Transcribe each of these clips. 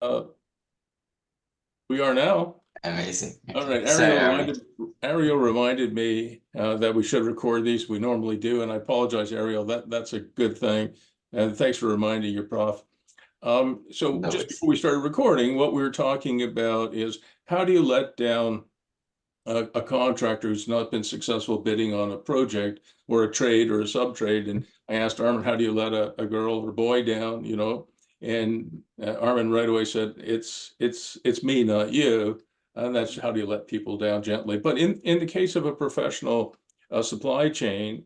Uh, we are now. Amazing. All Okay. right, So, Ario reminded me that we should record these. We normally do, and I apologize, Ariel. That's a good thing, and thanks for reminding your prof. So no, just it's before we started recording, what we were talking about is how do you let down a contractor who's not been successful bidding on a project or a trade or a sub-trade? And I asked Armin, how do you let a girl or boy down, you know? And Armin right away said, it's me, not you. And that's how do you let people down gently. But in the case of a professional supply chain,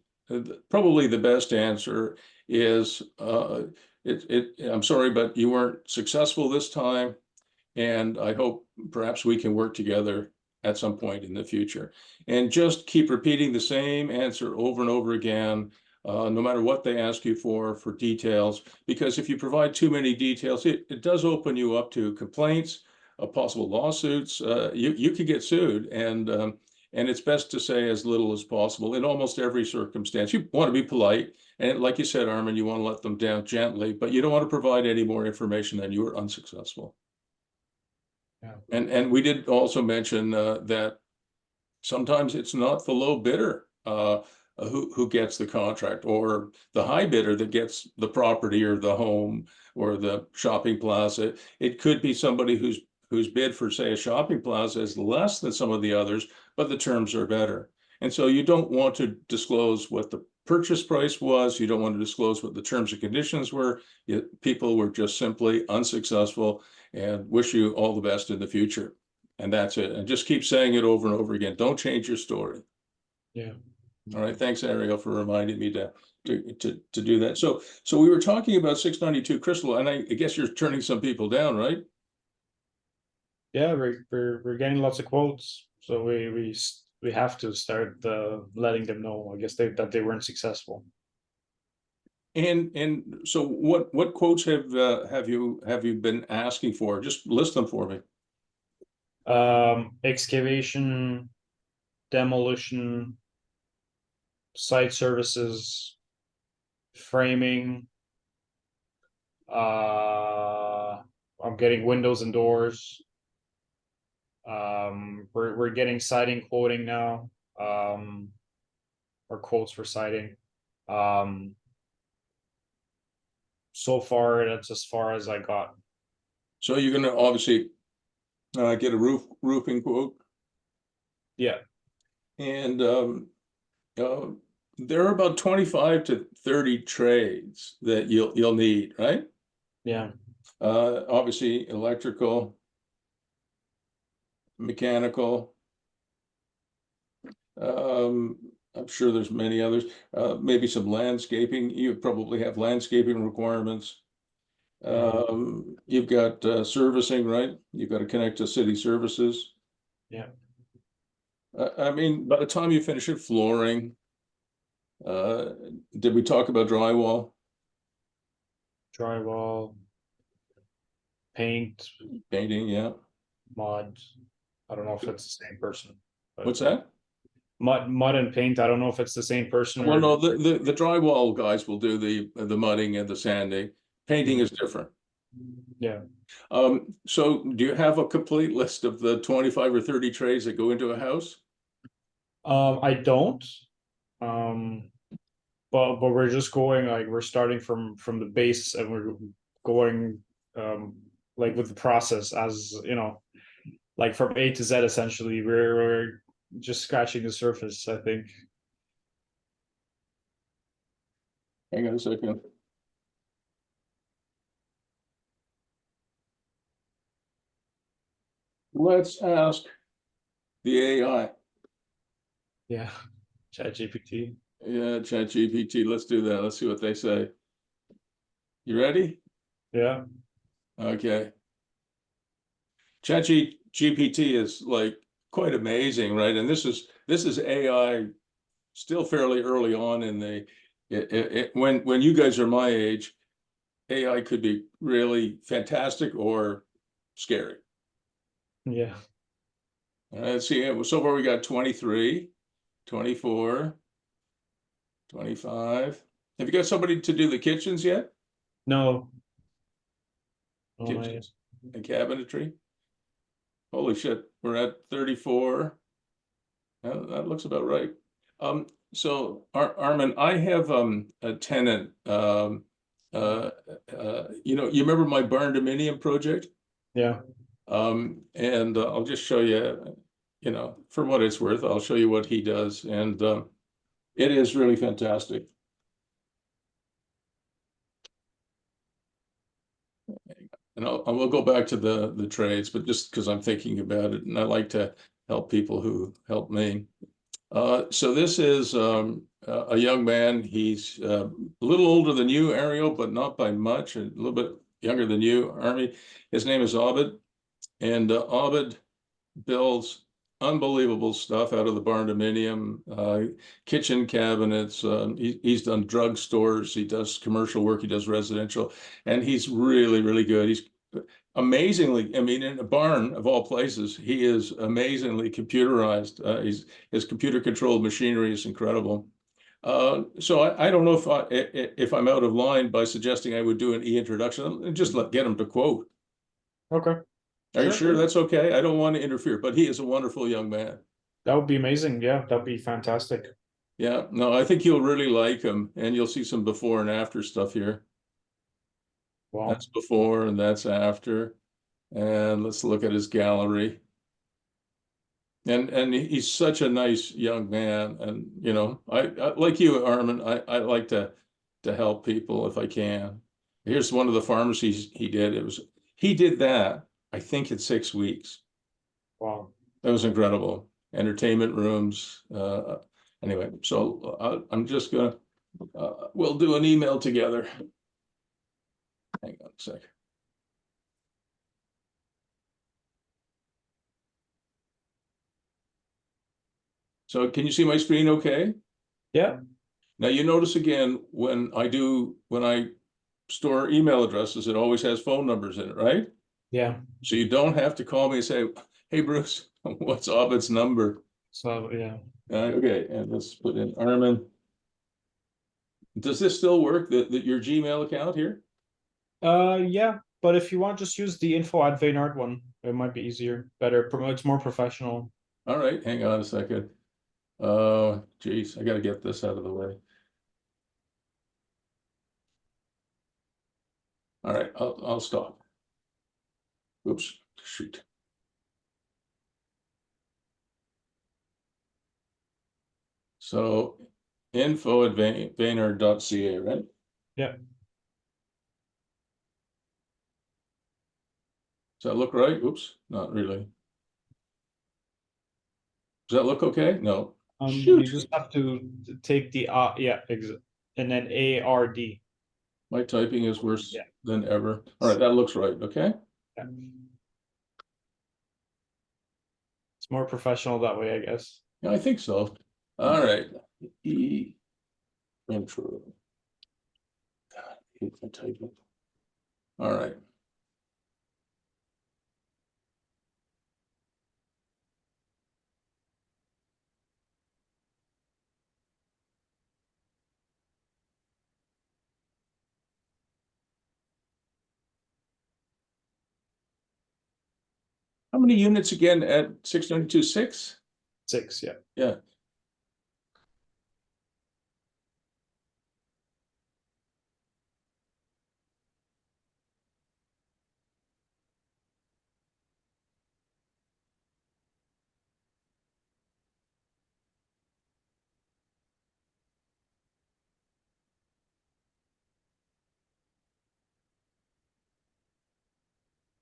probably the best answer is I'm sorry, but you weren't successful this time. And I hope perhaps we can work together at some point in the future. And just keep repeating the same answer over and over again, no matter what they ask you for details, because if you provide too many details, it does open you up to complaints, possible lawsuits. You could get sued, and it's best to say as little as possible in almost every circumstance. You want to be polite, and like you said, Armin, you want to let them down gently, but you don't want to provide any more information than you were unsuccessful. yeah. And we did also mention that sometimes it's not the low bidder who gets the contract, or the high bidder that gets the property or the home or the shopping plaza. It could be somebody whose bid for, say, a shopping plaza is less than some of the others, but the terms are better. And so you don't want to disclose what the purchase price was. You don't want to disclose what the terms and conditions were. People were just simply unsuccessful, and wish you all the best in the future. And that's it. And just keep saying it over and over again. Don't change your story. Yeah. All right. Thanks, Ariel, for reminding me to do that. So we were talking about 692 Crystal, and I guess you're turning some people down, right? Yeah, we're getting lots of quotes, so we have to start letting them know, I guess, that they weren't successful. And so what quotes have you been asking for? Just list them for me. Excavation, demolition, site services, framing. I'm getting windows and doors. We're getting siding quoting now. Or quotes for siding. So far that's as far as I got. So you're going to obviously get a roofing quote, Yeah. and uh, there are about 25 to 30 trades that you'll need, right? Yeah. Obviously electrical, mechanical. I'm sure there's many others. Maybe some landscaping. You probably have landscaping requirements. You've got servicing, right? You've got to connect to city services. Yeah. I mean, by the time you finish it, flooring. Uh, did we talk about drywall? Drywall, paint, Painting, yeah. mud. I don't know if it's the same person, but What's that? mud and paint. I don't know if it's the same person Well, no, or. the drywall guys will do the mudding and the sanding. Painting is different. Yeah. So do you have a complete list of the 25 or 30 trays that go into a house? I don't. Um, but we're just going, like, we're starting from the base, and we're going like with the process, as you know, like from A to Z. Essentially, we're just scratching the surface, I think. Hang on a second. Let's ask the AI. Yeah. ChatGPT. Yeah, ChatGPT. Let's do that. Let's see what they say. You ready? Yeah. Okay. ChatGPT is like quite amazing, right? And this is AI still fairly early on in the when you guys are my age, AI could be really fantastic or scary. Yeah. All right, let's see. So far we got 23, 24, 25. Have you got somebody to do the kitchens yet? No. Oh, my. Kitchens. and cabinetry. Holy shit, we're at 34. That looks about right. So Armin, I have a tenant. You remember my barn dominium project? Yeah. And I'll just show you, for what it's worth, I'll show you what he does, and it is really fantastic. And I will go back to the trades, but just because I'm thinking about it, and I like to help people who help me. So this is a young man. He's a little older than you, Ario, but not by much. A little bit younger than you, Armin. His name is Abid, and Abid builds unbelievable stuff out of the barn dominium, kitchen cabinets. He's done drugstores. He does commercial work. He does residential, and he's really, really good. He's amazingly, I mean, in a barn of all places, he is amazingly computerized. His computer controlled machinery is incredible. So I don't know if I'm out of line by suggesting I would do an e-introduction and just get him to quote. Okay. Are you Sure. sure that's okay? I don't want to interfere, but he is a wonderful young man. That would be amazing. Yeah, that'd be fantastic. Yeah, no, I think you'll really like him, and you'll see some before and after stuff here. Wow. That's before and that's after. And let's look at his gallery. And he's such a nice young man. And I like you, Armin, I like to help people if I can. Here's one of the pharmacies he did. He did that, I think, in 6 weeks. Wow. That was incredible. Entertainment rooms. Anyway, so I'm just gonna we'll do an email together. Hang on a sec. So can you see my screen okay? Yeah. Now you notice again when I store email addresses, it always has phone numbers in it, right? Yeah. So you don't have to call me and say, "Hey Bruce, what's Abed's number?" So yeah. Okay, and let's put in Armin. Does this still work? Your Gmail account here? Yeah, but if you want, just use the info@Vaynard one. It might be easier, better. It's more professional. All right, hang on a second. Geez, I got to get this out of the way. All right, I'll stop. Oops, shoot. So info@vaynard.ca, right? Yeah. Does that look right? Oops, not really. Does that look okay? No. You Shoot, just have to take the yeah, and then ARD. my typing is worse Yeah. than ever. All right, that looks right. Okay. Yeah. It's more professional that way, I guess. Yeah, I think so. All right. Intro. God, I hate my typing. All right. How many units again at 692.6? 6, yeah. Yeah.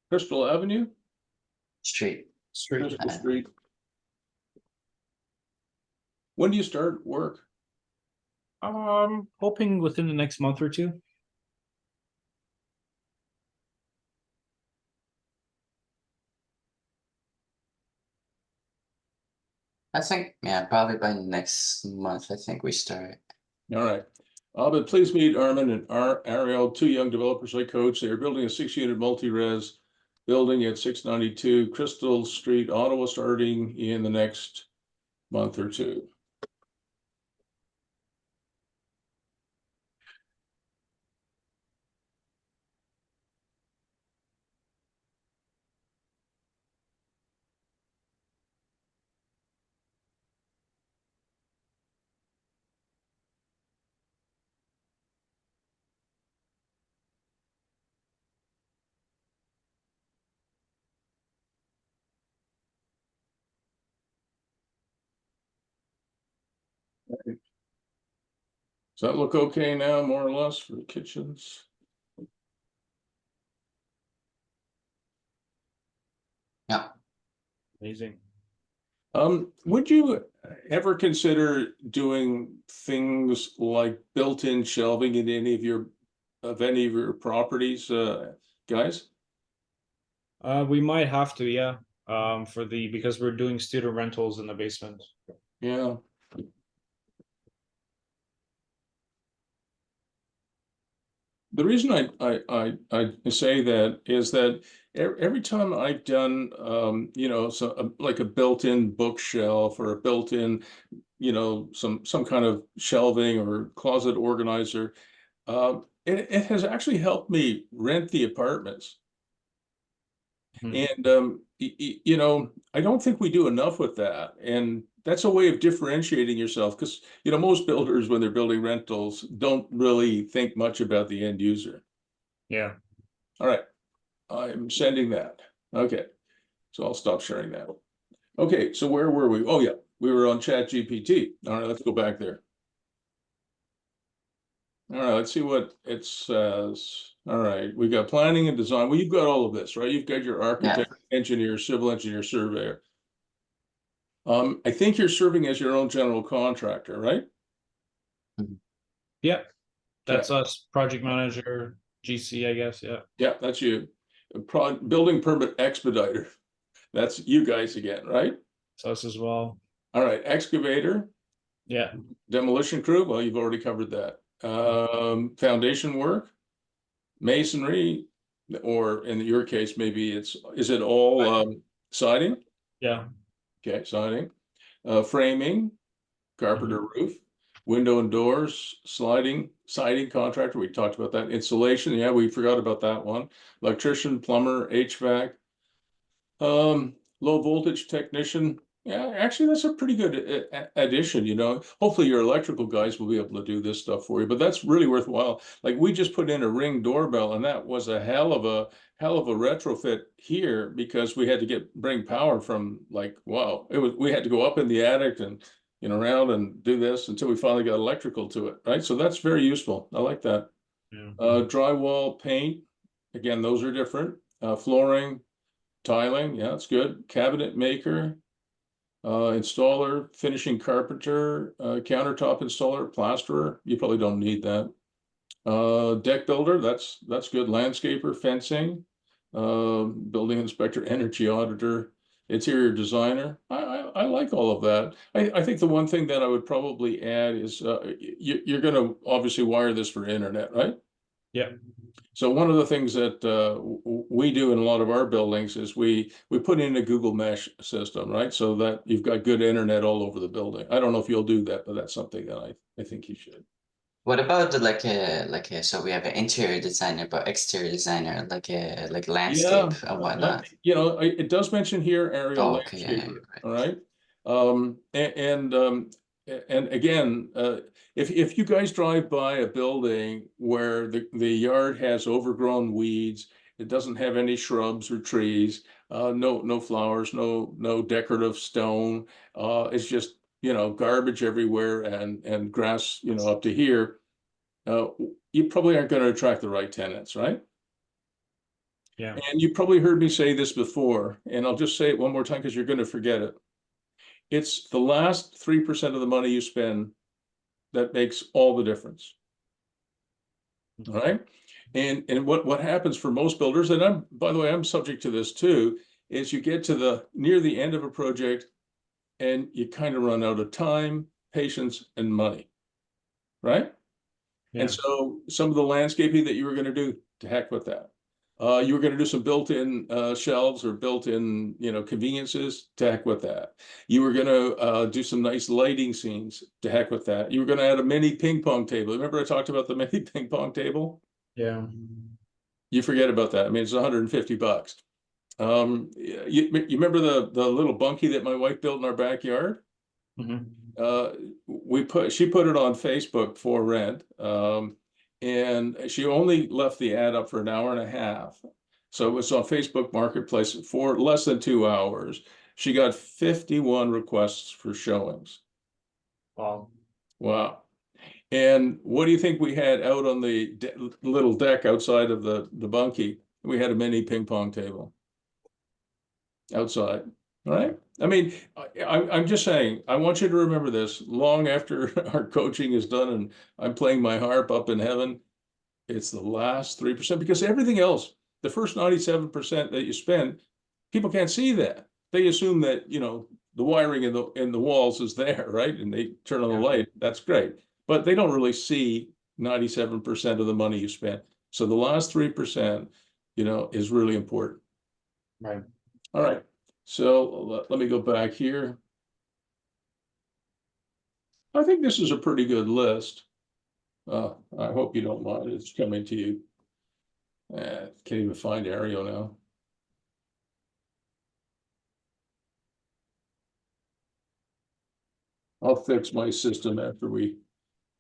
Crystal Avenue, Street. Street. Crystal Street. When do you start work? Hoping within the next month or two. I think, yeah, probably by next month, I think we start. All right. But please meet Armin and Ariel, two young developers I coach. They are building a 6-unit multi-res building at 692 Crystal Street, Ottawa, starting in the next month or two. Does that look okay now, more or less, for the kitchens? Yeah. Amazing. Would you ever consider doing things like built-in shelving in any of your properties, guys? We might have to, yeah. Because we're doing student rentals in the basement. Yeah. The reason I say that is that every time I've done, like a built-in bookshelf or a built-in, some kind of shelving or closet organizer, it has actually helped me rent the apartments. And I don't think we do enough with that. And that's a way of differentiating yourself because most builders, when they're building rentals, don't really think much about the end user. Yeah. All right, I'm sending that. Okay, so I'll stop sharing that. Okay, so where were we? Oh yeah, we were on ChatGPT. All right, let's go back there. All right, let's see what it says. All right, we got planning and design. Well, you've got all of this, right? You've got your architect, engineer, civil engineer, surveyor. I think you're serving as your own general contractor, right? Yeah. That's Okay. us, project manager, GC, I guess. Yeah. Yeah, that's you. Building permit expediter. That's you guys again, right? It's us as well. All right, excavator, Yeah. demolition crew. Well, you've already covered that. Foundation work, masonry, or in your case, maybe is it all siding? Yeah. Okay, siding, framing, carpenter roof, window and doors, siding contractor. We talked about that. Insulation, yeah, we forgot about that one. Electrician, plumber, HVAC, low voltage technician. Yeah, actually, that's a pretty good addition. Hopefully your electrical guys will be able to do this stuff for you, but that's really worthwhile. Like we just put in a Ring doorbell, and that was a hell of a retrofit here because we had to bring power from wow, we had to go up in the attic and around and do this until we finally got electrical to it, right? So that's very useful. I like that. Yeah. Drywall, paint, again, those are different. Flooring, tiling, yeah, that's good. Cabinet maker, installer, finishing carpenter, countertop installer, plasterer. You probably don't need that. Deck builder, that's good. Landscaper, fencing, building inspector, energy auditor, interior designer. I like all of that. I think the one thing that I would probably add is you're going to obviously wire this for internet, right? Yeah. So one of the things that we do in a lot of our buildings is we put in a Google Mesh system, right? So that you've got good internet all over the building. I don't know if you'll do that, but that's something that I think you should. What about so we have an interior designer, but exterior designer, like landscape and whatnot. It does mention here Ario Oh, okay, yeah, landscaper, right. all right? And again, if you guys drive by a building where the yard has overgrown weeds, it doesn't have any shrubs or trees, no flowers, no decorative stone, it's just garbage everywhere and grass up to here, you probably aren't going to attract the right tenants, right? Yeah. And you probably heard me say this before, and I'll just say it one more time because you're going to forget it. It's the last 3% of the money you spend that makes all the difference. All right. And what happens for most builders, and by the way, I'm subject to this too, is you get to near the end of a project and you kind of run out of time, patience, and money. Right? Yeah. And so some of the landscaping that you were going to do, to heck with that. You were going to do some built-in shelves or built-in, conveniences, to heck with that. You were going to do some nice lighting scenes, to heck with that. You were going to add a mini ping pong table. Remember I talked about the mini ping pong table? Yeah. You forget about that. I mean, it's $150. You remember the little bunkie that my wife built in our backyard? She put it on Facebook for rent. And she only left the ad up for an hour and a half. So it was on Facebook Marketplace for less than 2 hours. She got 51 requests for showings. Wow. Wow. And what do you think we had out on the little deck outside of the bunkie? We had a mini ping pong table outside, right? I mean, I'm just saying, I want you to remember this long after our coaching is done and I'm playing my harp up in heaven. It's the last 3% because everything else, the first 97% that you spend, people can't see that. They assume that, you know, the wiring in the walls is there, right? And they turn on the light. That's great. But they don't really see 97% of the money you spent. So the last 3%, you know, is really important. Right. All right. So let me go back here. I think this is a pretty good list. I hope you don't mind. It's coming to you. Can't even find Ario now. I'll fix my system after we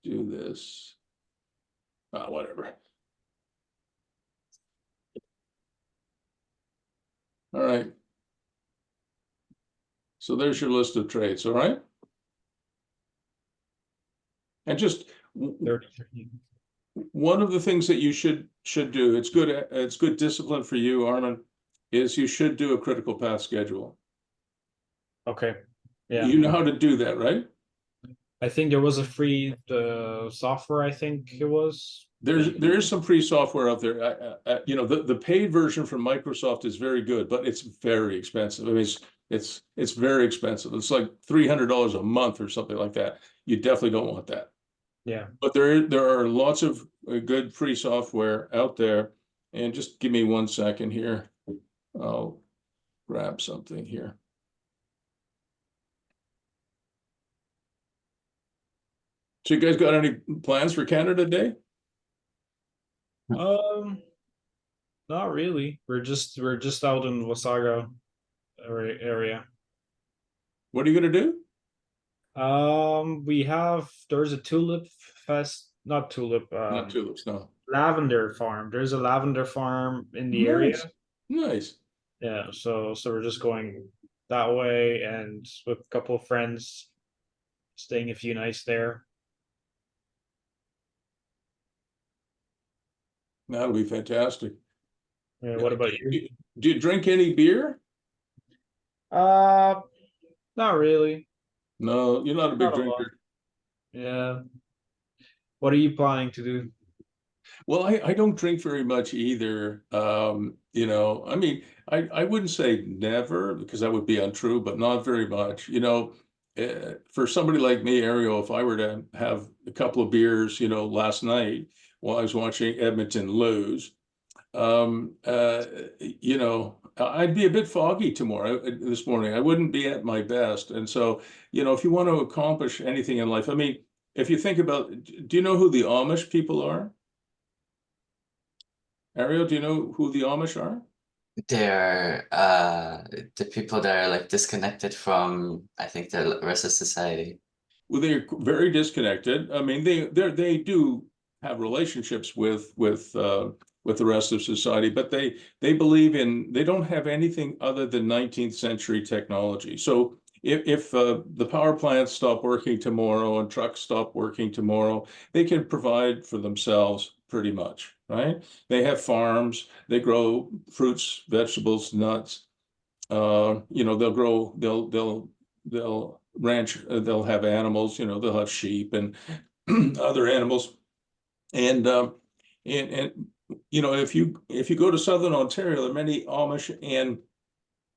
do this. Whatever. All right. So there's your list of trades, all right? And just one of the things that you should do, it's good discipline for you, Armin, is you should do a critical path schedule. Okay. Yeah. You know how to do that, right? I think there was a free software, I think it was. There is some free software out there. You know, the paid version from Microsoft is very good, but it's very expensive. I mean, it's very expensive. It's like $300 a month or something like that. You definitely don't want that. Yeah. But there are lots of good free software out there. And just give me 1 second here. I'll grab something here. So you guys got any plans for Canada Day? Not really. We're just out in Wasaga area. What are you gonna do? There's a tulip fest, not tulip, Not tulips, no. lavender farm. There's a lavender farm in the area. Nice. Yeah, so we're just going that way and with a couple of friends, staying a few nights there. That'll be fantastic. Yeah, what about you? Do you drink any beer? Not really. No, you're not a big Not a lot. drinker. Yeah. What are you planning to do? Well, I don't drink very much either. You know, I mean, I wouldn't say never because that would be untrue, but not very much. You know, for somebody like me, Ario, if I were to have a couple of beers, you know, last night while I was watching Edmonton lose, you know, I'd be a bit foggy this morning. I wouldn't be at my best. And so, you know, if you want to accomplish anything in life, I mean, if you think about, do you know who the Amish people are? Ariel, do you know who the Amish are? They're the people that are like disconnected from, I think, the rest of society. Well, they're very disconnected. I mean, they do have relationships with the rest of society, but they believe they don't have anything other than 19th century technology. So if the power plants stop working tomorrow and trucks stop working tomorrow, they can provide for themselves pretty much, right? They have farms, they grow fruits, vegetables, nuts. You know, they'll ranch, they'll have animals, you know, they'll have sheep and other animals. And you know, if you go to Southern Ontario, there are many Amish and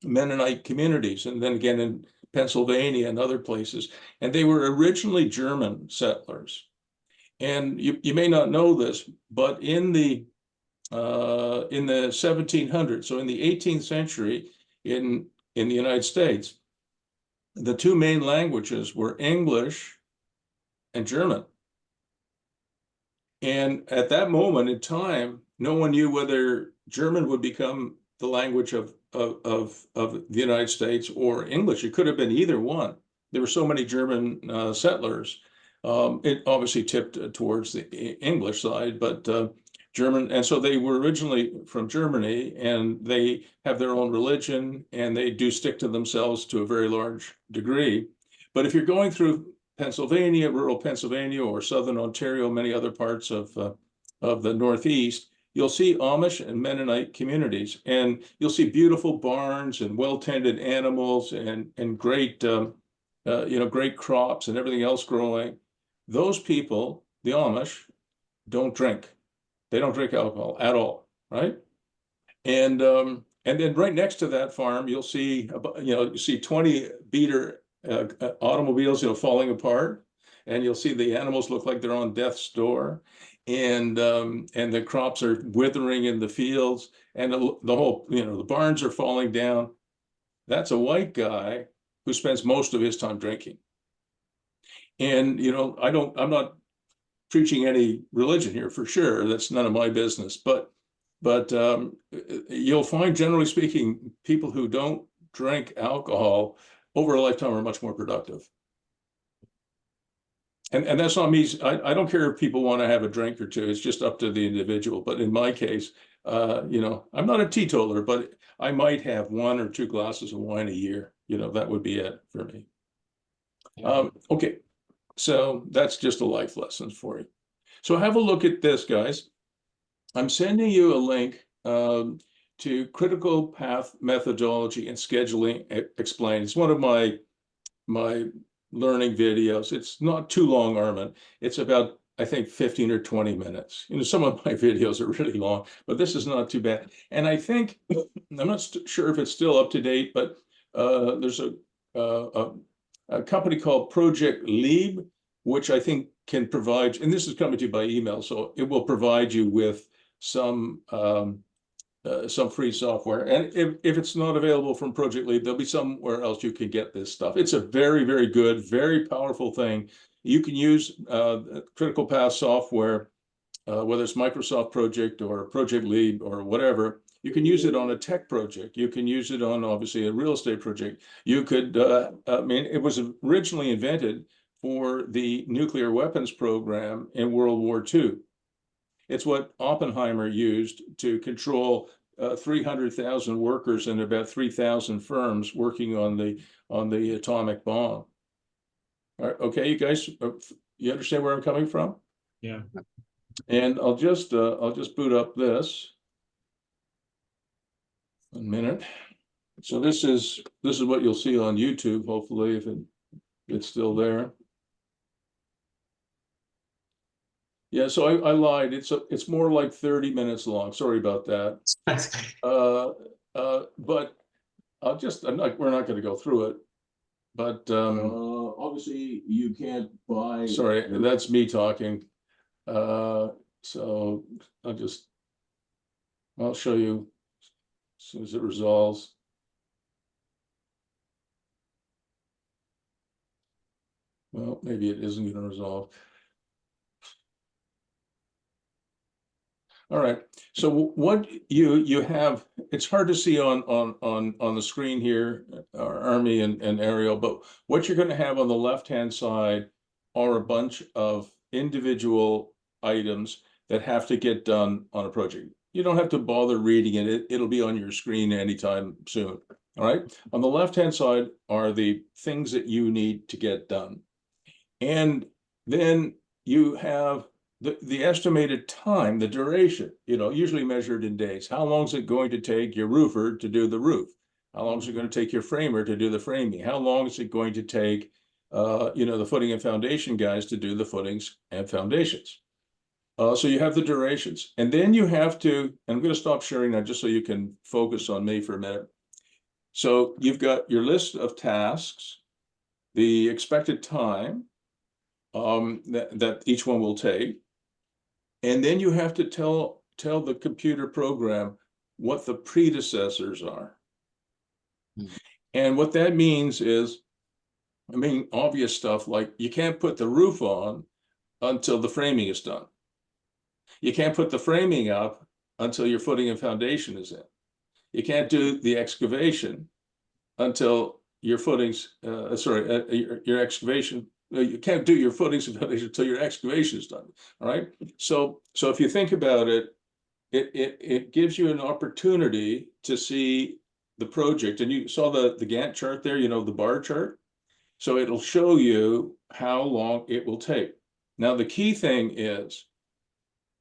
Mennonite communities, and then again in Pennsylvania and other places. And they were originally German settlers. And you may not know this, but in the 1700s, so in the 18th century in the United States, the two main languages were English and German. And at that moment in time, no one knew whether German would become the language of the United States or English. It could have been either one. There were so many German settlers. It obviously tipped towards the English side, but German, and so they were originally from Germany, and they have their own religion, and they do stick to themselves to a very large degree. But if you're going through Pennsylvania, rural Pennsylvania, or southern Ontario, many other parts of the Northeast, you'll see Amish and Mennonite communities, and you'll see beautiful barns and well-tended animals and great great crops and everything else growing. Those people, the Amish, don't drink. They don't drink alcohol at all, right? And then right next to that farm, you'll see you see 20 beater automobiles, falling apart, and you'll see the animals look like they're on death's door, and the crops are withering in the fields, and the whole the barns are falling down. That's a white guy who spends most of his time drinking. And I'm not preaching any religion here for sure. That's none of my business. But you'll find, generally speaking, people who don't drink alcohol over a lifetime are much more productive. And that's not me. I don't care if people want to have a drink or two. It's just up to the individual. But in my case, I'm not a teetotaler, but I might have 1 or 2 glasses of wine a year. That would be it for me. Okay, so that's just a life lesson for you. So have a look at this, guys. I'm sending you a link to critical path methodology and scheduling explained. It's one of my learning videos. It's not too long, Armin. It's about, I think, 15 or 20 minutes. Some of my videos are really long, but this is not too bad. And I think, I'm not sure if it's still up to date, but there's a company called Project Leap, which I think can provide, and this is coming to you by email, so it will provide you with some free software. And if it's not available from Project Leap, there'll be somewhere else you can get this stuff. It's a very, very good, very powerful thing. You can use critical path software, whether it's Microsoft Project or Project Leap or whatever. You can use it on a tech project. You can use it on, obviously, a real estate project. You could, it was originally invented for the nuclear weapons program in World War II. It's what Oppenheimer used to control 300,000 workers and about 3,000 firms working on the atomic bomb. All right, okay, you guys, you understand where I'm coming from? Yeah. And I'll just boot up this. 1 minute. So this is what you'll see on YouTube, hopefully, if it's still there. Yeah, so I lied. It's more like 30 minutes long. Sorry about that. But we're not going to go through it. But obviously you can't buy. Sorry, that's me talking. So I'll show you as soon as it resolves. Well, maybe it isn't going to resolve. All right. So what you have, it's hard to see on the screen here, Armin and Ario, but what you're going to have on the left-hand side are a bunch of individual items that have to get done on a project. You don't have to bother reading it. It'll be on your screen anytime soon. All right. On the left-hand side are the things that you need to get done. And then you have the estimated time, the duration, usually measured in days. How long is it going to take your roofer to do the roof? How long is it going to take your framer to do the framing? How long is it going to take, the footing and foundation guys to do the footings and foundations? So you have the durations. And then you have to, and I'm going to stop sharing now just so you can focus on me for a minute. So you've got your list of tasks, the expected time that each one will take. And then you have to tell the computer program what the predecessors are. And what that means is, obvious stuff like you can't put the roof on until the framing is done. You can't put the framing up until your footing and foundation is in. You can't do the excavation until your footings, your excavation. You can't do your footings and foundation until your excavation is done. All right. So if you think about it, it gives you an opportunity to see the project. And you saw the Gantt chart there, the bar chart. So it'll show you how long it will take. Now, the key thing is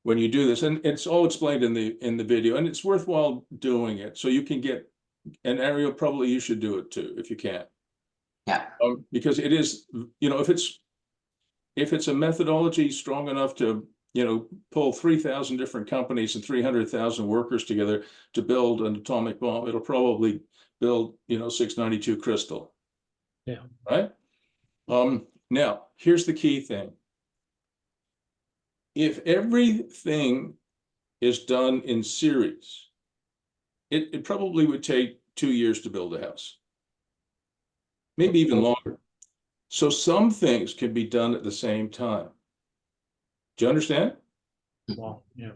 when you do this, and it's all explained in the video, and it's worthwhile doing it. So you can get an Ario, probably you should do it too, if you can. Yeah. Because it is, if it's a methodology strong enough to, pull 3,000 different companies and 300,000 workers together to build an atomic bomb, it'll probably build, 692 Crystal. Yeah. Right? Now, here's the key thing. If everything is done in series, it probably would take 2 years to build a house. Maybe even longer. So some things can be done at the same time. Do you understand? Well, yeah.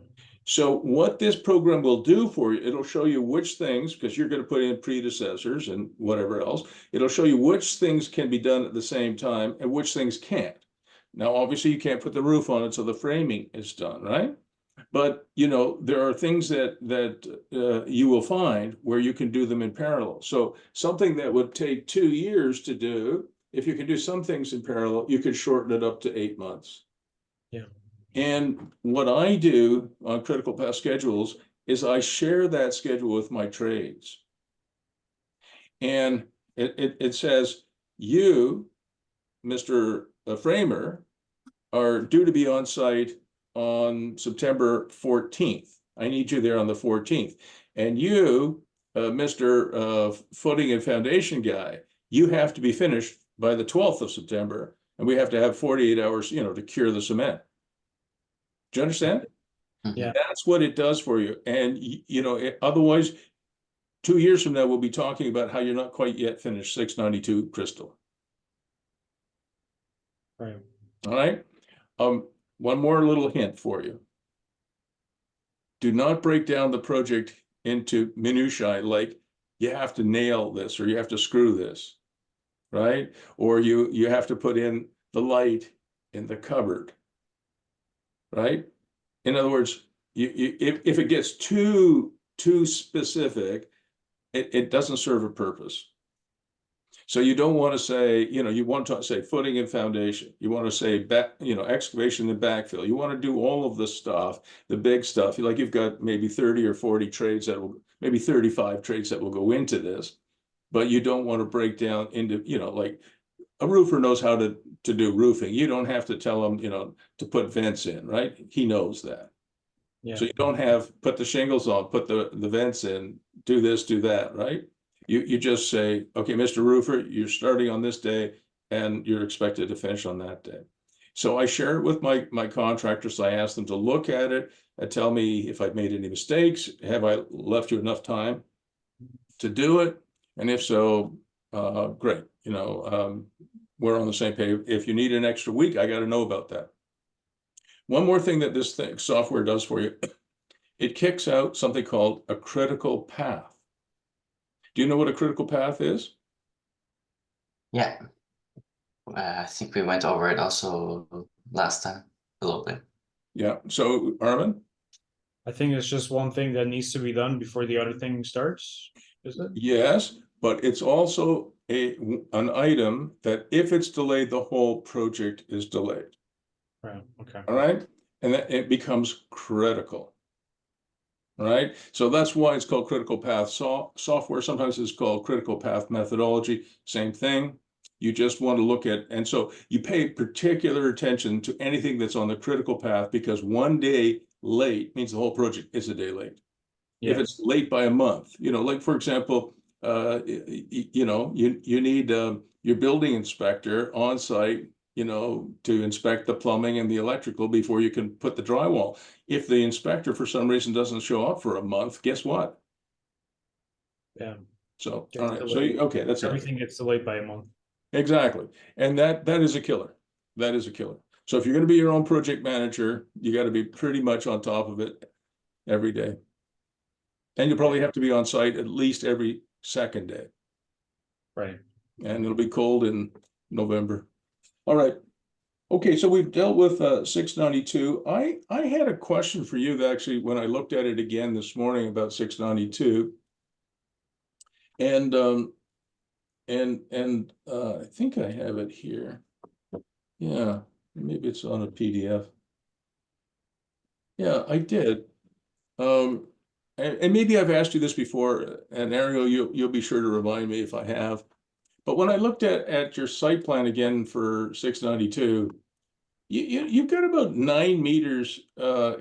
So what this program will do for you, it'll show you which things, because you're going to put in predecessors and whatever else, it'll show you which things can be done at the same time and which things can't. Now, obviously, you can't put the roof on it, so the framing is done, right? But, there are things that you will find where you can do them in parallel. So something that would take 2 years to do, if you can do some things in parallel, you could shorten it up to 8 months. Yeah. And what I do on critical path schedules is I share that schedule with my trades. And it says, you, Mr. Framer, are due to be on site on September 14th. I need you there on the 14th. And you, Mr. Footing and Foundation guy, you have to be finished by the 12th of September. And we have to have 48 hours, to cure the cement. Do you understand? Yeah. That's what it does for you. And, otherwise, 2 years from now, we'll be talking about how you're not quite yet finished 692 Crystal. Right. All right. One more little hint for you. Do not break down the project into minutiae, like you have to nail this or you have to screw this, right? Or you have to put in the light in the cupboard, right? In other words, if it gets too specific, it doesn't serve a purpose. So you don't want to say, you want to say footing and foundation. You want to say excavation and backfill. You want to do all of the stuff, the big stuff. Like you've got maybe 30 or 40 trades maybe 35 trades that will go into this, but you don't want to break down into, like a roofer knows how to do roofing. You don't have to tell him, to put vents in, right? He knows that. Yeah. So you don't put the shingles on, put the vents in, do this, do that, right? You just say, okay, Mr. Roofer, you're starting on this day and you're expected to finish on that day. So I share it with my contractors. I ask them to look at it and tell me if I've made any mistakes. Have I left you enough time to do it? And if so, great. We're on the same page. If you need an extra week, I got to know about that. One more thing that this software does for you, it kicks out something called a critical path. Do you know what a critical path is? Yeah. I think we went over it also last time a little bit. Yeah. So, Armin? I think it's just one thing that needs to be done before the other thing starts, is it? Yes, but it's also an item that if it's delayed, the whole project is delayed. Right. Okay. All right. And that it becomes critical. All right. So that's why it's called critical path software. Sometimes it's called critical path methodology. Same thing. You just want to look at, and so you pay particular attention to anything that's on the critical path, because one day late means the whole project is a day late. Yeah. If it's late by a month, like for example, you need your building inspector on site, to inspect the plumbing and the electrical before you can put the drywall. If the inspector for some reason doesn't show up for a month, guess what? Yeah. So, Gets all right. So, delayed. okay, that's Everything gets delayed by a month. exactly. And that is a killer. That is a killer. So if you're going to be your own project manager, you got to be pretty much on top of it every day. And you probably have to be on site at least every second day. Right. And it'll be cold in November. All right. Okay, so we've dealt with 692. I had a question for you that actually, when I looked at it again this morning about 692. And I think I have it here. Yeah, maybe it's on a PDF. Yeah, I did. And maybe I've asked you this before, and Ario, you'll be sure to remind me if I have. But when I looked at your site plan again for 692, you've got about 9 meters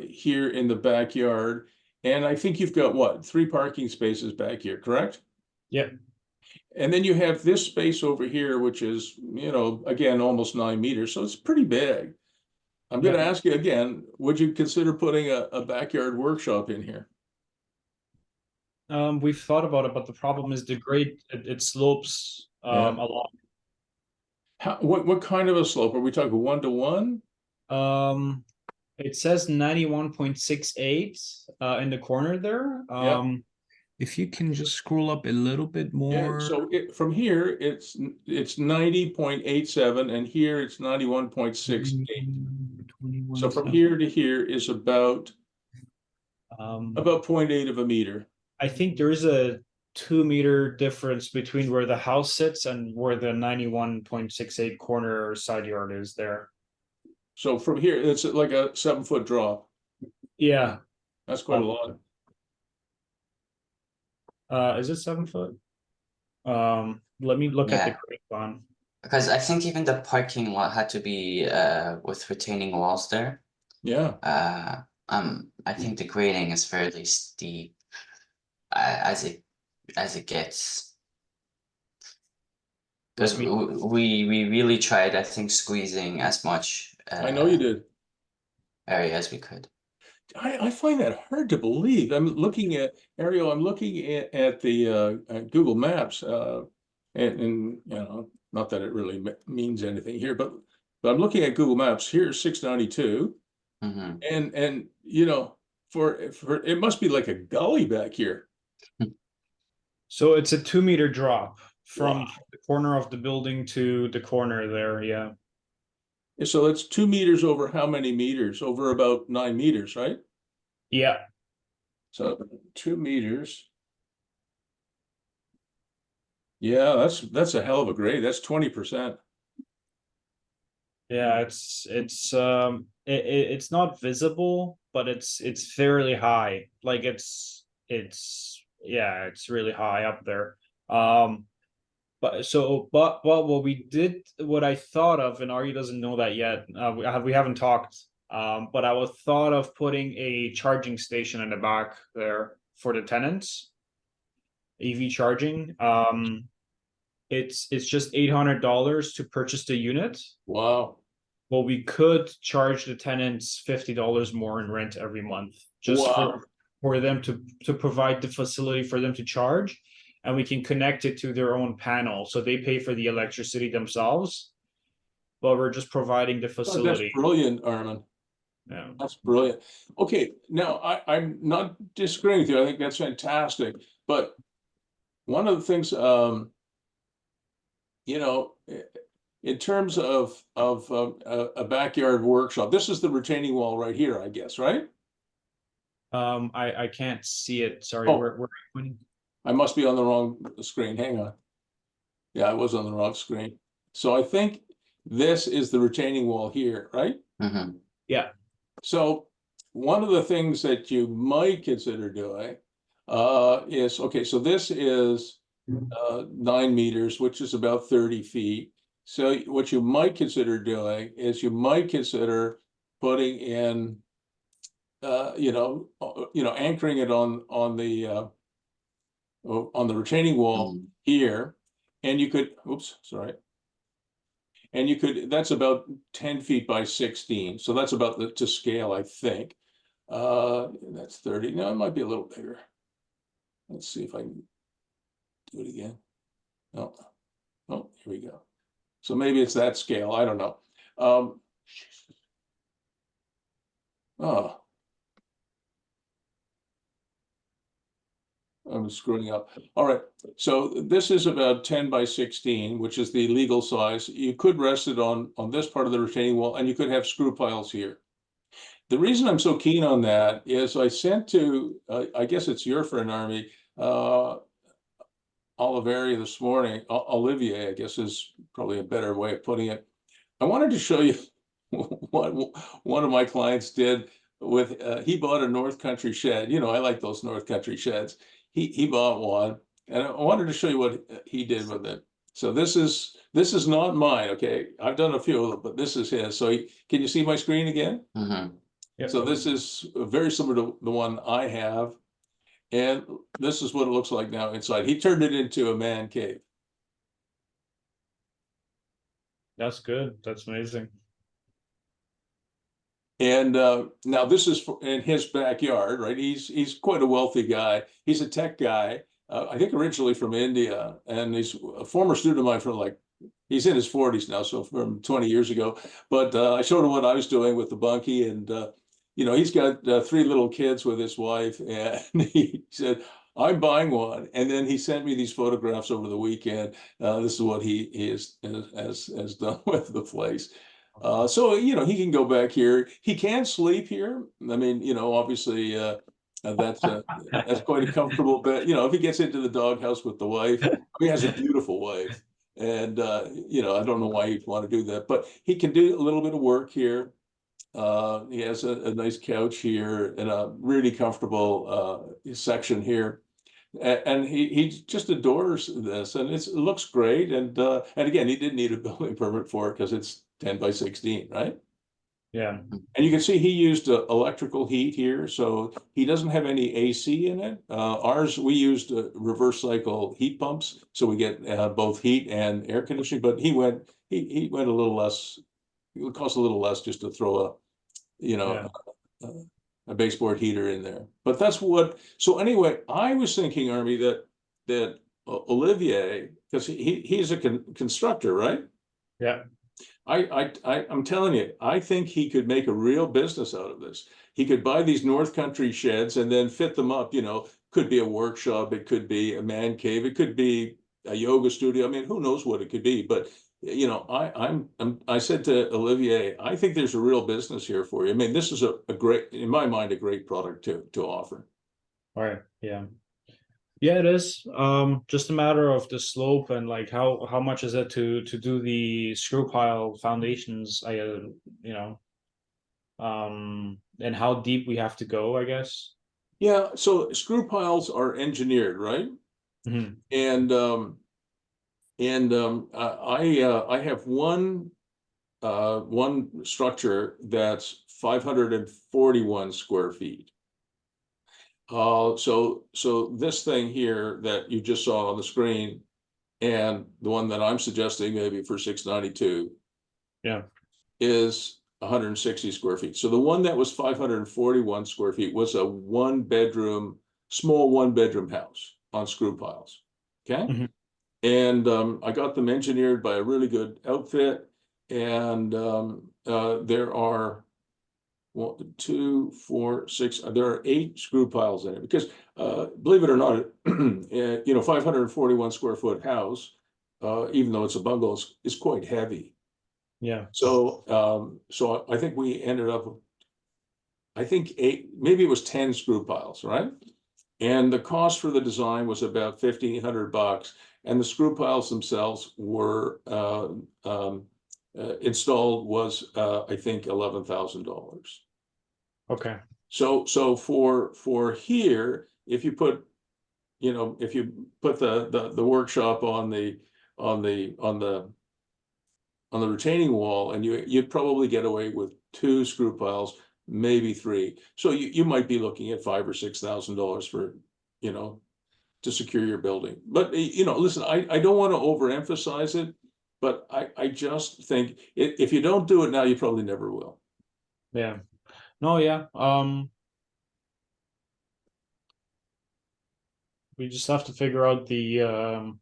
here in the backyard, and I think you've got what, 3 parking spaces back here, correct? Yep. And then you have this space over here, which is, again, almost 9 meters, so it's pretty big. I'm going to Yeah. ask you again, would you consider putting a backyard workshop in here? We've thought about it, but the problem is the grade, it slopes Yeah. a lot. What kind of a slope? Are we talking 1-to-1? It says 91.68 in the corner there. If you can just scroll up a little bit Yeah, more. so from here, it's 90.87, and here it's 91.68. So from here to here is about 0.8 of a meter. I think there is a 2 meter difference between where the house sits and where the 91.68 corner side yard is there. So from here, it's like a 7-foot drop. Yeah. That's quite a lot. Is it 7 foot? Let me look at the grade plan. Because I think even the parking lot had to be with retaining walls there. Yeah. I think the grading is fairly steep as it gets. Because we really tried, I think, squeezing as much I know you did. area as we could. I find that hard to believe. I'm looking at Ario. I'm looking at the Google Maps, and not that it really means anything here, but I'm looking at Google Maps. Here's 692, and for it must be like a gully back here. So it's a 2 meter drop from the corner of the building to the corner there. Yeah. So it's 2 meters over how many meters? Over about 9 meters, right? Yeah. So 2 meters. Yeah, that's a hell of a grade. That's 20%. Yeah, it's not visible, but it's fairly high. Like it's really high up there. But what I thought of, and Ari doesn't know that yet. We haven't talked. But I was thought of putting a charging station in the back there for the tenants. EV charging. It's just $800 to purchase the unit. Wow. Well, we could charge the tenants $50 more in rent every month, just for them to provide the facility for them to charge, and we can connect it to their own panel, so they pay for the electricity themselves, but we're just providing the facility. That's brilliant, Armin. Yeah, that's brilliant. Okay, now I'm not disagreeing with you. I think that's fantastic. But one of the things, in terms of a backyard workshop, this is the retaining wall right here, I guess, right? I can't see it. Sorry, Oh. I must be on the wrong screen. Hang on. Yeah, I was on the wrong screen. So I think this is the retaining wall here, right? Yeah. So one of the things that you might consider doing is, okay, so this is 9 meters, which is about 30 feet. So what you might consider doing is you might consider putting in, anchoring it on the retaining wall here, and you could, and you could, that's about 10 feet by 16. So that's about to scale, I think. That's 30. No, it might be a little bigger. Let's see if I can do it again. No. Oh, here we go. So maybe it's that scale. I don't know. I'm screwing up. All right. So this is about 10 by 16, which is the legal size. You could rest it on this part of the retaining wall, and you could have screw piles here. The reason I'm so keen on that is I sent to, I guess it's your friend, Armin, on Olivier this morning, Olivier, I guess is probably a better way of putting it. I wanted to show you what one of my clients did with, he bought a North Country shed. You know, I like those North Country sheds. He bought one, and I wanted to show you what he did with it. So this is not mine, okay? I've done a few of them, but this is his. So can you see my screen again? Mm-hmm. Yep. So this is very similar to the one I have. And this is what it looks like now inside. He turned it into a man cave. That's good. That's amazing. And now this is in his backyard, right? He's quite a wealthy guy. He's a tech guy, I think originally from India, and he's a former student of mine from like, he's in his 40s now, so from 20 years ago. But I showed him what I was doing with the bunkie, and you know, he's got 3 little kids with his wife, and he said, I'm buying one. And then he sent me these photographs over the weekend. This is what he has done with the place. So, you know, he can go back here. He can sleep here. I mean, you know, obviously that's quite a comfortable bed. You know, if he gets into the doghouse with the wife, he has a beautiful wife. And, you know, I don't know why he'd want to do that, but he can do a little bit of work here. He has a nice couch here and a really comfortable section here. And he just adores this, and it looks great. And again, he didn't need a building permit for it because it's 10 by 16, right? Yeah. And you can see he used electrical heat here, so he doesn't have any AC in it. Ours, we used reverse cycle heat pumps, so we get both heat and air conditioning. But he went a little less. It would cost a little less just to throw a, you know, a baseboard heater in there. But that's what. So anyway, I was thinking, Army, that Olivier, because he's a constructor, right? Yeah. I'm telling you, I think he could make a real business out of this. He could buy these North Country sheds and then fit them up. You know, could be a workshop, it could be a man cave, it could be a yoga studio. I mean, who knows what it could be? But you know, I said to Olivier, I think there's a real business here for you. I mean, this is a great, in my mind, a great product to offer. All right. Yeah. Yeah, it is. Just a matter of the slope and like how much is it to do the screw pile foundations, you know, and how deep we have to go, I guess. Yeah, so screw piles are engineered, right? Mm-hmm. I have one structure that's 541 square feet. So this thing here that you just saw on the screen, and the one that I'm suggesting maybe for 692, yeah, is 160 square feet. So the one that was 541 square feet was a small one bedroom house on screw piles. Okay. Mm-hmm. And I got them engineered by a really good outfit. And there are 1, 2, 4, 6. There are 8 screw piles in it because, believe it or not, you know, 541 square foot house, even though it's a bungalow, is quite heavy. yeah. So I think we ended up, I think 8, maybe it was 10 screw piles, right? And the cost for the design was about $1,500, and the screw piles themselves were installed was I think $11,000. Okay. So for here, if you put, you know, if you put the workshop on the retaining wall, and you'd probably get away with 2 screw piles, maybe 3. So you might be looking at $5,000 or $6,000 for, you know, to secure your building. But you know, listen, I don't want to overemphasize it, but I just think if you don't do it now, you probably never will. Yeah. No, yeah. We just have to figure out the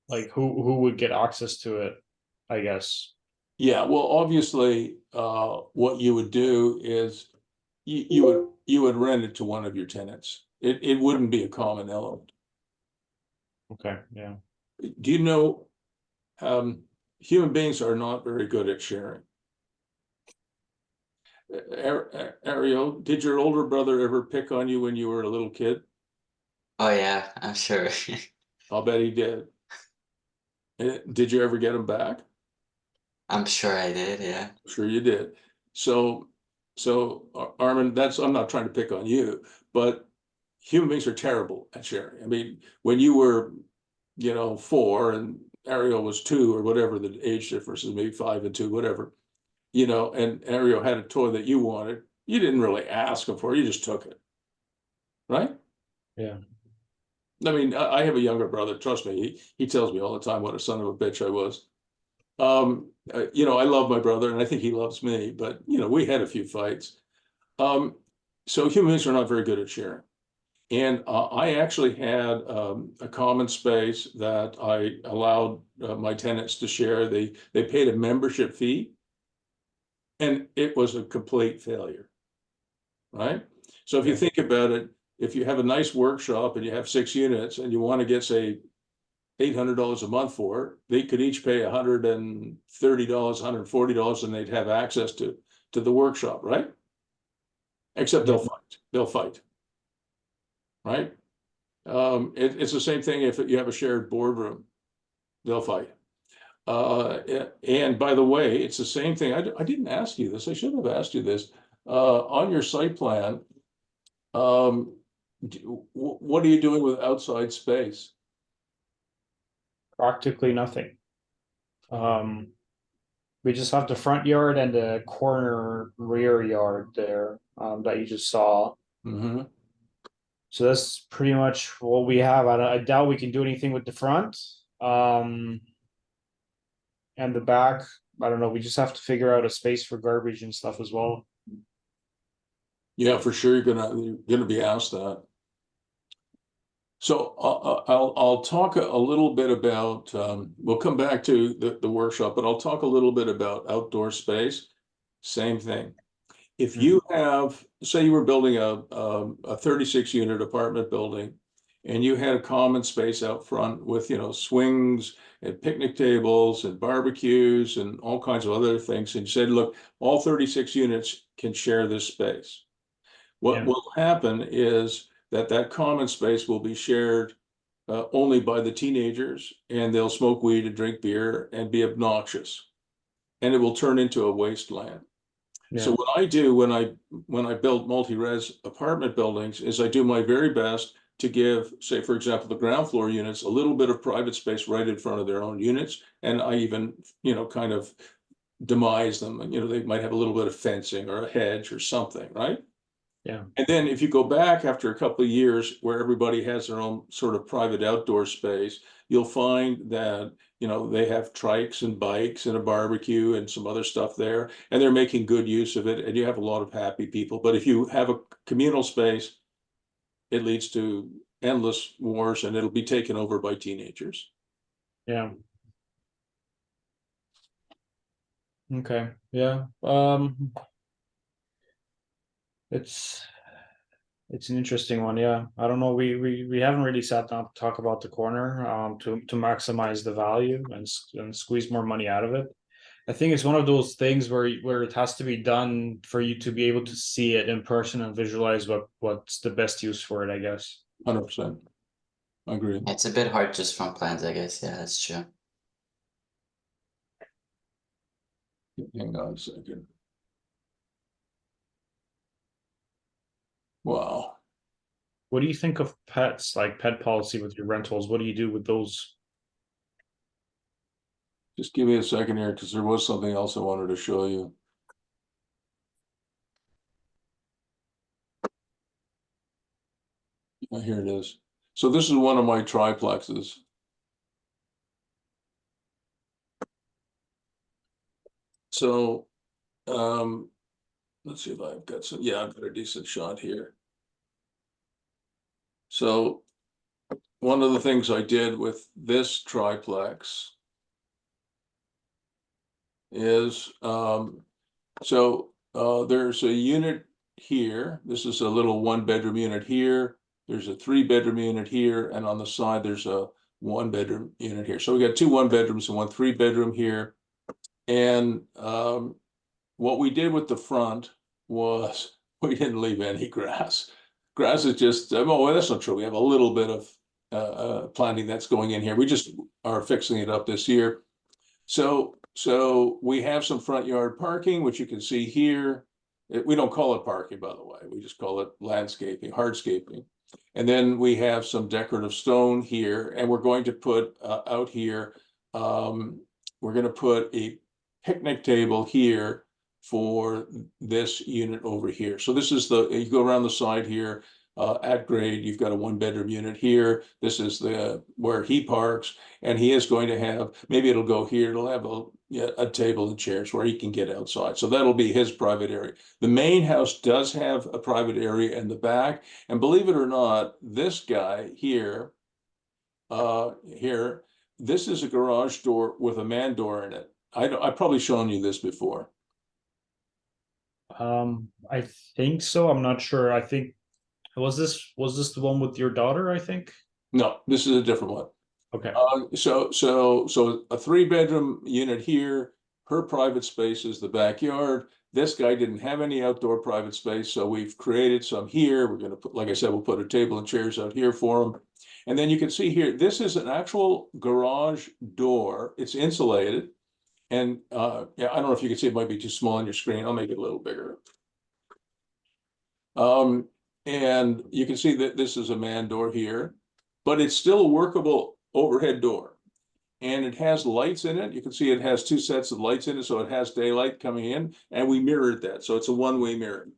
like who would get access to it, I guess. Yeah, well, obviously, what you would do is you would rent it to one of your tenants. It wouldn't be a common element. Okay, yeah. Do you know, human beings are not very good at sharing. Ario, did your older brother ever pick on you when you were a little kid? Oh yeah, I'm sure. I'll bet he did. Did you ever get him back? I'm sure I did, yeah. Sure you did. So, Armin, I'm not trying to pick on you, but human beings are terrible at sharing. I mean, when you were, 4 and Ario was 2 or whatever the age difference is, maybe 5 and 2, whatever, and Ario had a toy that you wanted, you didn't really ask him for it, you just took it, right? Yeah. I mean, I have a younger brother, trust me, he tells me all the time what a son of a bitch I was. I love my brother and I think he loves me, but we had a few fights. So humans are not very good at sharing. And I actually had a common space that I allowed my tenants to share. They paid a membership fee, and it was a complete failure, right? So if you Yeah. think about it, if you have a nice workshop and you have 6 units and you want to get, say, $800 a month for it, they could each pay $130, $140, and they'd have access to the workshop, right? Except Yeah. they'll fight, right? It's the same thing if you have a shared boardroom, they'll fight. And by the way, it's the same thing. I didn't ask you this. I should have asked you this. On your site plan, what are you doing with outside space? Practically nothing. We just have the front yard and the corner rear yard there, that you just saw. Mm-hmm. So that's pretty much what we have. I doubt we can do anything with the front. And the back, I don't know. We just have to figure out a space for garbage and stuff as well. Yeah, for sure. You're gonna be asked that. So I'll talk a little bit about. We'll come back to the workshop, but I'll talk a little bit about outdoor space. Same thing. If you have, say, you were building a 36 unit apartment building, and you had a common space out front with swings and picnic tables and barbecues and all kinds of other things, and you said, look, all 36 units can share this space. What Yeah. will happen is that common space will be shared only by the teenagers, and they'll smoke weed and drink beer and be obnoxious, and it will turn into a wasteland. So Yeah. what I do when I build multi-res apartment buildings is I do my very best to give, say, for example, the ground floor units a little bit of private space right in front of their own units, and I even kind of demise them. They might have a little bit of fencing or a hedge or something, right? Yeah. And then if you go back after a couple of years where everybody has their own sort of private outdoor space, you'll find that, they have trikes and bikes and a barbecue and some other stuff there, and they're making good use of it, and you have a lot of happy people. But if you have a communal space, it leads to endless wars and it'll be taken over by teenagers. Yeah. Okay. Yeah. It's an interesting one. Yeah. I don't know. We haven't really sat down to talk about the corner to maximize the value and squeeze more money out of it. I think it's one of those things where it has to be done for you to be able to see it in person and visualize what's the best use for it, I guess. 100%. Agreed. It's a bit hard just from plans, I guess. Yeah, that's true. Hang on a second. Wow. What do you think of pets, like pet policy with your rentals? What do you do with those? Just give me a second here because there was something else I wanted to show you. Here it is. So this is one of my triplexes. So let's see if I've got some, yeah, I've got a decent shot here. So one of the things I did with this triplex is, there's a unit here. This is a little 1-bedroom unit here. There's a 3-bedroom unit here. And on the side, there's a 1-bedroom unit here. So we got 2 1-bedrooms and 1 3-bedroom here. And what we did with the front was we didn't leave any grass. Grass is just, well, that's not true. We have a little bit of planting that's going in here. We just are fixing it up this year. So we have some front yard parking, which you can see here. We don't call it parking, by the way. We just call it landscaping, hardscaping. And then we have some decorative stone here, and we're going to put out here, we're going to put a picnic table here for this unit over here. So this is you go around the side here, at grade, you've got a 1-bedroom unit here. This is where he parks, and he is going to have, maybe it'll go here, it'll have a table and chairs where he can get outside. So that'll be his private area. The main house does have a private area in the back, and believe it or not, this guy here, this is a garage door with a man door in it. I've probably shown you this before. I think so. I'm not sure. I think was this the one with your daughter, I think? No, this is a different one. Okay. So a 3-bedroom unit here, her private space is the backyard. This guy didn't have any outdoor private space, so we've created some here. We're gonna put, like I said, we'll put a table and chairs out here for him. And then you can see here, this is an actual garage door. It's insulated. And yeah, I don't know if you can see, it might be too small on your screen. I'll make it a little bigger. And you can see that this is a man door here, but it's still a workable overhead door. And it has lights in it. You can see it has 2 sets of lights in it, so it has daylight coming in, and we mirrored that. So it's a one-way mirror.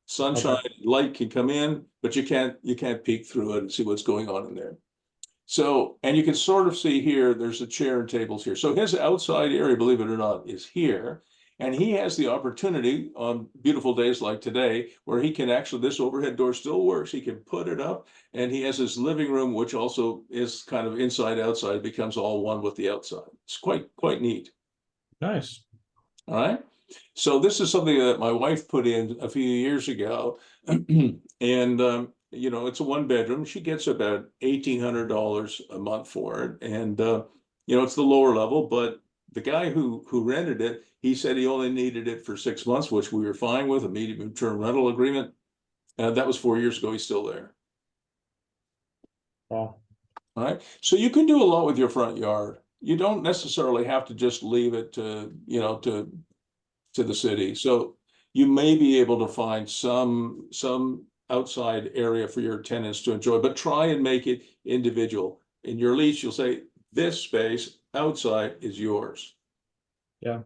Sunshine, light can come in, but you can't peek through it and see what's going on in there. So, and you can sort of see here, there's a chair and tables here. So his outside area, believe it or not, is here. And he has the opportunity on beautiful days like today, where he can actually, this overhead door still works. He can put it up, and he has his living room, which also is kind of inside outside. It becomes all one with the outside. It's quite neat. Nice. All right. So this is something that my wife put in a few years ago. And you know, it's a 1-bedroom. She gets about $1,800 a month for it. And you know, it's the lower level, but the guy who rented it, he said he only needed it for 6 months, which we were fine with, a medium-term rental agreement. That was 4 years ago. He's still there. Wow. All right. So you can do a lot with your front yard. You don't necessarily have to just leave it to, you know, to the city. So you may be able to find some outside area for your tenants to enjoy, but try and make it individual. In your lease, you'll say this space outside is yours. Yeah.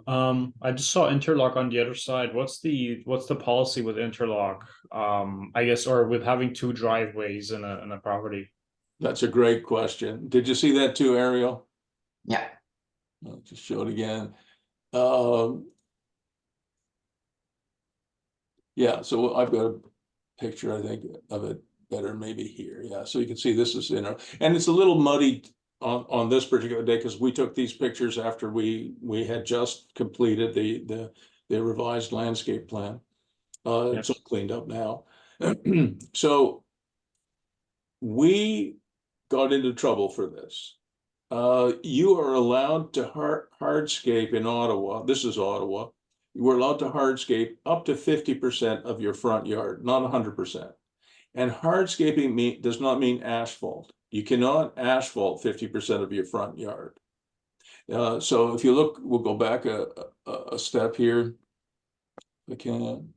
I just saw interlock on the other side. What's the policy with interlock? I guess, or with having 2 driveways in a property. That's a great question. Did you see that too, Ario? Yeah. I'll just show it again. Yeah, so I've got a picture, I think, of it better maybe here. Yeah, so you can see this is, you know, and it's a little muddy on this particular day because we took these pictures after we had just completed the revised landscape plan. It's all cleaned up now. So we got into trouble for this. You are allowed to hardscape in Ottawa. This is Ottawa. You were allowed to hardscape up to 50% of your front yard, not 100%. And hardscaping does not mean asphalt. You cannot asphalt 50% of your front yard. So if you look, we'll go back a step here. I can.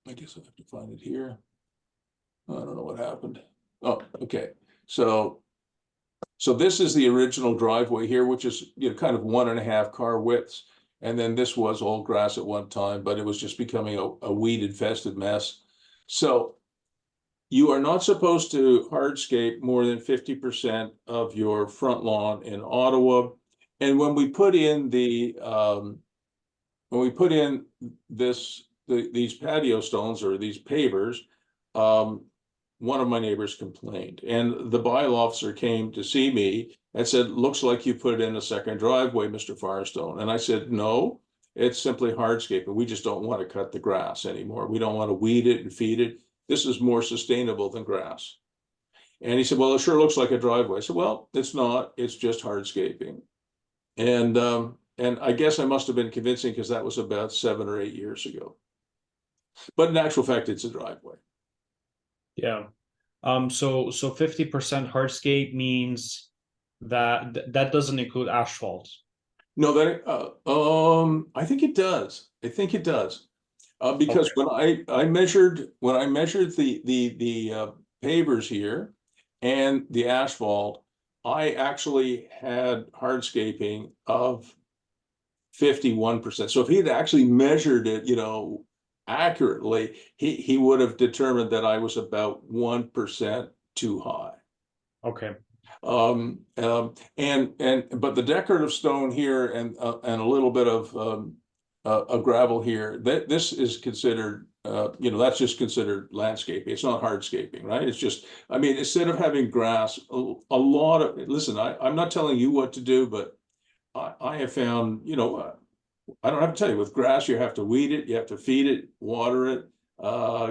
I guess I have to find it here. I don't know what happened. Oh, okay. So this is the original driveway here, which is, you know, kind of 1.5 car widths. And then this was all grass at one time, but it was just becoming a weed infested mess. So you are not supposed to hardscape more than 50% of your front lawn in Ottawa. And when we put in these patio stones or these pavers, one of my neighbors complained, and the bylaw officer came to see me and said, "Looks like you put in a second driveway, Mr. Firestone." And I said, "No, it's simply hardscaping. We just don't want to cut the grass anymore. We don't want to weed it and feed it. This is more sustainable than grass." And he said, "Well, it sure looks like a driveway." I said, "Well, it's not. It's just hardscaping." And I guess I must have been convincing because that was about 7 or 8 years ago. But in actual fact, it's a driveway. Yeah. So 50% hardscape means that doesn't include asphalt. No, I think it does. I think it does. Because when I measured the pavers here and the asphalt, I actually had hardscaping of 51%. So if he had actually measured it, accurately, he would have determined that I was about 1% too high. Okay. But the decorative stone here and a little bit of a gravel here, this is considered, that's just considered landscaping. It's not hardscaping, right? It's just, I mean, instead of having grass, a lot of, listen, I'm not telling you what to do, but I have found, I don't have to tell you, with grass, you have to weed it, you have to feed it, water it,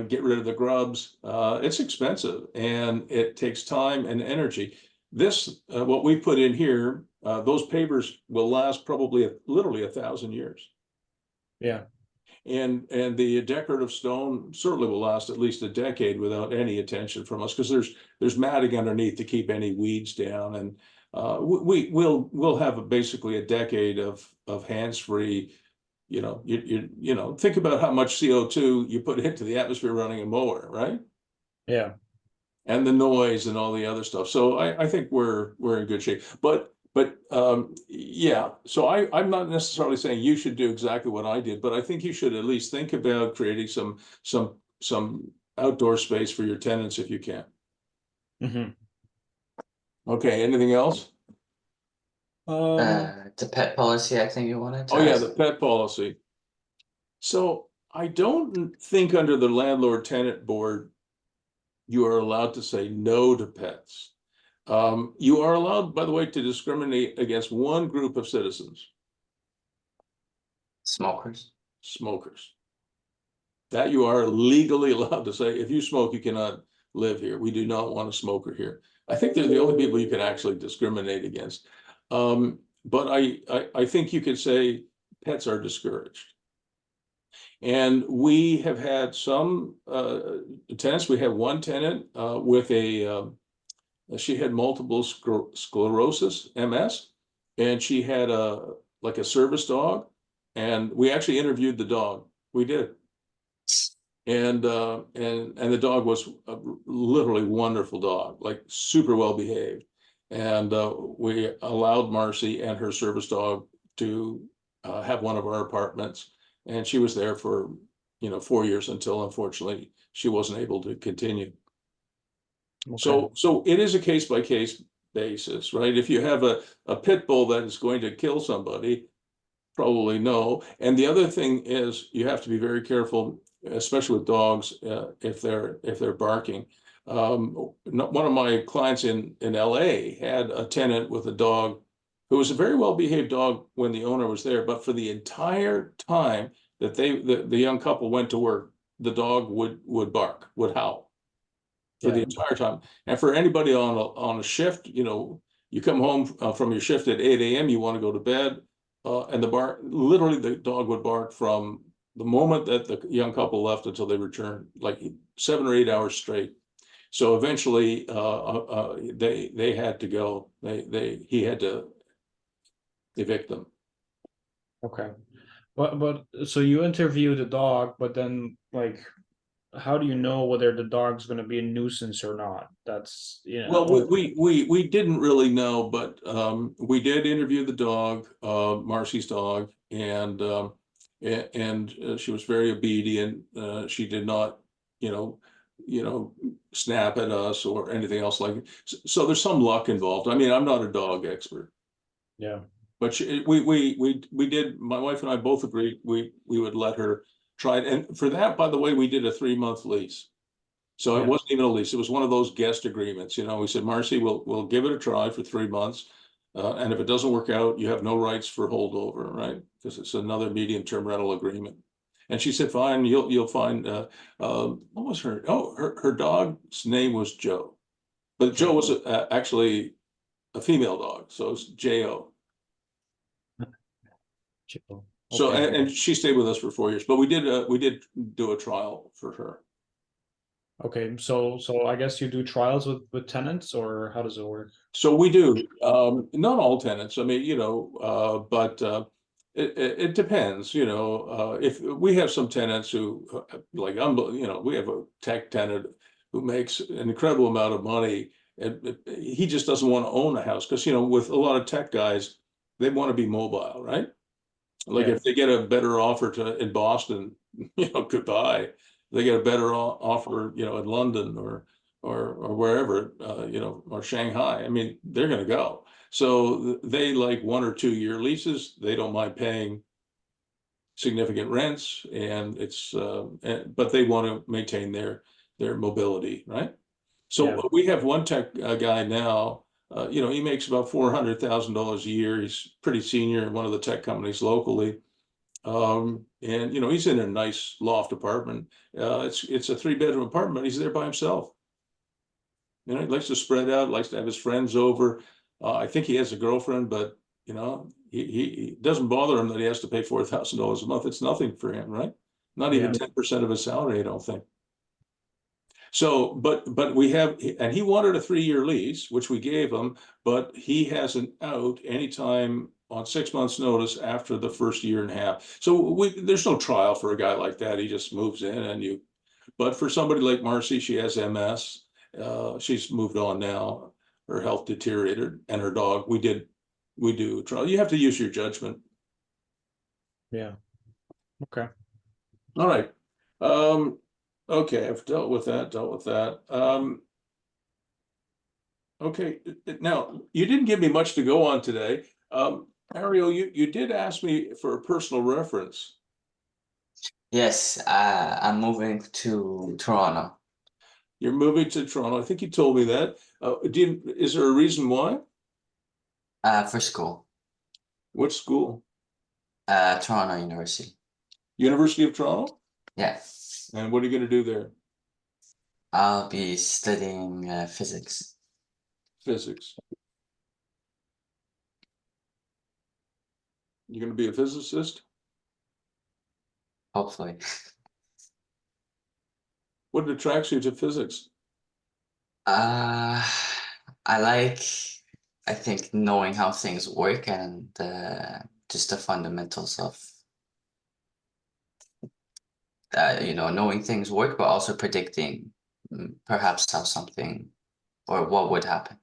get rid of the grubs. It's expensive and it takes time and energy. This, what we put in here, those pavers will last probably literally 1,000 years. Yeah. And the decorative stone certainly will last at least a decade without any attention from us, because there's matting underneath to keep any weeds down. And we'll have basically a decade of hands-free. Think about how much CO2 you put into the atmosphere running a mower, right? Yeah. And the noise and all the other stuff. So I think we're in good shape. But yeah. So I'm not necessarily saying you should do exactly what I did, but I think you should at least think about creating some outdoor space for your tenants if you can. Mm-hmm. Okay. Anything else? The pet policy, I think you wanted to Oh yeah, ask. the pet policy. So I don't think under the landlord-tenant board you are allowed to say no to pets. You are allowed, by the way, to discriminate against one group of citizens: Smokers. smokers. That you are legally allowed to say, if you smoke, you cannot live here. We do not want a smoker here. I think they're the only people you can actually discriminate against. But I think you could say pets are discouraged. And we have had some tenants. We had one tenant with she had multiple sclerosis, MS, and she had like a service dog, and we actually interviewed the dog. We did. And the dog was a literally wonderful dog, like super well behaved. And we allowed Marcy and her service dog to have one of our apartments, and she was there for 4 years until unfortunately she wasn't able to continue. Okay. So it is a case by case basis, right? If you have a pit bull that is going to kill somebody, probably no. And the other thing is you have to be very careful, especially with dogs, if they're barking. One of my clients in LA had a tenant with a dog who was a very well behaved dog when the owner was there, but for the entire time that the young couple went to work, the dog would bark, would howl for the entire time. And for anybody on a shift, you come home from your shift at 8 a.m., you want to go to bed, and literally the dog would bark from the moment that the young couple left until they returned, like 7 or 8 hours straight. So eventually, they had to go. He had to evict them. Okay. But so you interview the dog, but then like, how do you know whether the dog's going to be a nuisance or not? That's Well, we didn't really know, but we did interview the dog, Marcy's dog, and she was very obedient. She did not, snap at us or anything else like it. So there's some luck involved. I mean, I'm not a dog expert. Yeah. But we did. My wife and I both agreed we would let her try it, and for that, by the way, we did a 3-month lease. So it wasn't even a lease; it was one of those guest agreements. We said, Marcy, we'll give it a try for 3 months, and if it doesn't work out, you have no rights for holdover, right? Because it's another medium-term rental agreement. And she said, fine, you'll find. What was her? Oh, her dog's name was Joe, but Joe was actually a female dog, so it's J-O. So Okay. and she stayed with us for 4 years, but we did do a trial for her. Okay, so I guess you do trials with tenants, or how does it work? So we do, not all tenants, I mean, but it depends, if we have some tenants who, like, we have a tech tenant who makes an incredible amount of money, and he just doesn't want to own a house, because, with a lot of tech guys, they want to be mobile, right? Like Yeah. if they get a better offer in Boston, goodbye. They get a better offer, in London or wherever, or Shanghai. I mean, they're going to go. So they like 1 or 2 year leases. They don't mind paying significant rents, and but they want to maintain their mobility, right? So Yeah. we have one tech guy now. He makes about $400,000 a year. He's pretty senior in one of the tech companies locally. And he's in a nice loft apartment. It's a 3-bedroom apartment. He's there by himself. He likes to spread out, likes to have his friends over. I think he has a girlfriend, but he doesn't bother him that he has to pay $4,000 a month. It's nothing for him, right? Not even Yeah. 10% of his salary, I don't think. So, but we have, and he wanted a 3-year lease, which we gave him, but he has an out anytime on 6 months' notice after the first year and a half. So there's no trial for a guy like that. He just moves in, but for somebody like Marcy, she has MS. She's moved on now. Her health deteriorated, and her dog. We do trial. You have to use your judgment. Yeah. Okay. All right. Okay, I've dealt with that. Okay, now you didn't give me much to go on today. Ario, you did ask me for a personal reference. Yes, I'm moving to Toronto. You're moving to Toronto. I think you told me that. Is there a reason why? For school. What school? Toronto University. University of Toronto? Yeah. And what are you going to do there? I'll be studying physics. Physics. You're going to be a physicist? Hopefully. What attracts you to physics? Uh, I think, knowing how things work and just the fundamentals of, knowing things work, but also predicting perhaps how something or what would happen.